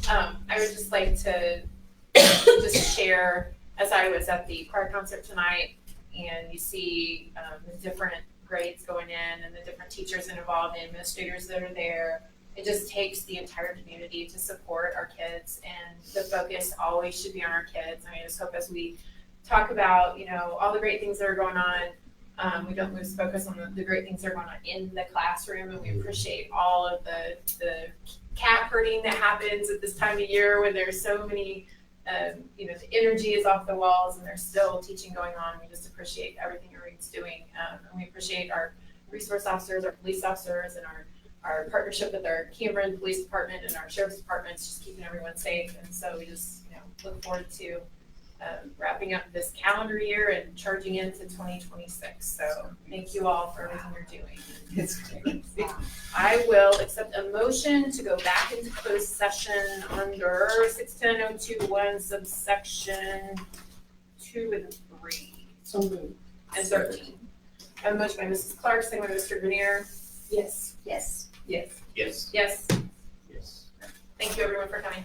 I would just like to just share, as I was at the choir concert tonight, and you see the different grades going in and the different teachers involved and administrators that are there. It just takes the entire community to support our kids, and the focus always should be on our kids. I just hope as we talk about, all the great things that are going on, we don't lose focus on the great things that are going on in the classroom, and we appreciate all of the cat herding that happens at this time of year when there's so many, the energy is off the walls and there's still teaching going on. We just appreciate everything everyone's doing, and we appreciate our resource officers, our police officers, and our partnership with our Cameron Police Department and our Sheriff's Departments, just keeping everyone safe. And so we just look forward to wrapping up this calendar year and charging into 2026. So thank you all for everything you're doing. It's great. I will accept a motion to go back into closed session under 610.021 subsection 2 and 3. So moved. And 13. I have a motion by Mrs. Clark, second by Mr. Grenier. Yes. Yes. Yes. Yes. Yes. Yes. Thank you everyone for coming.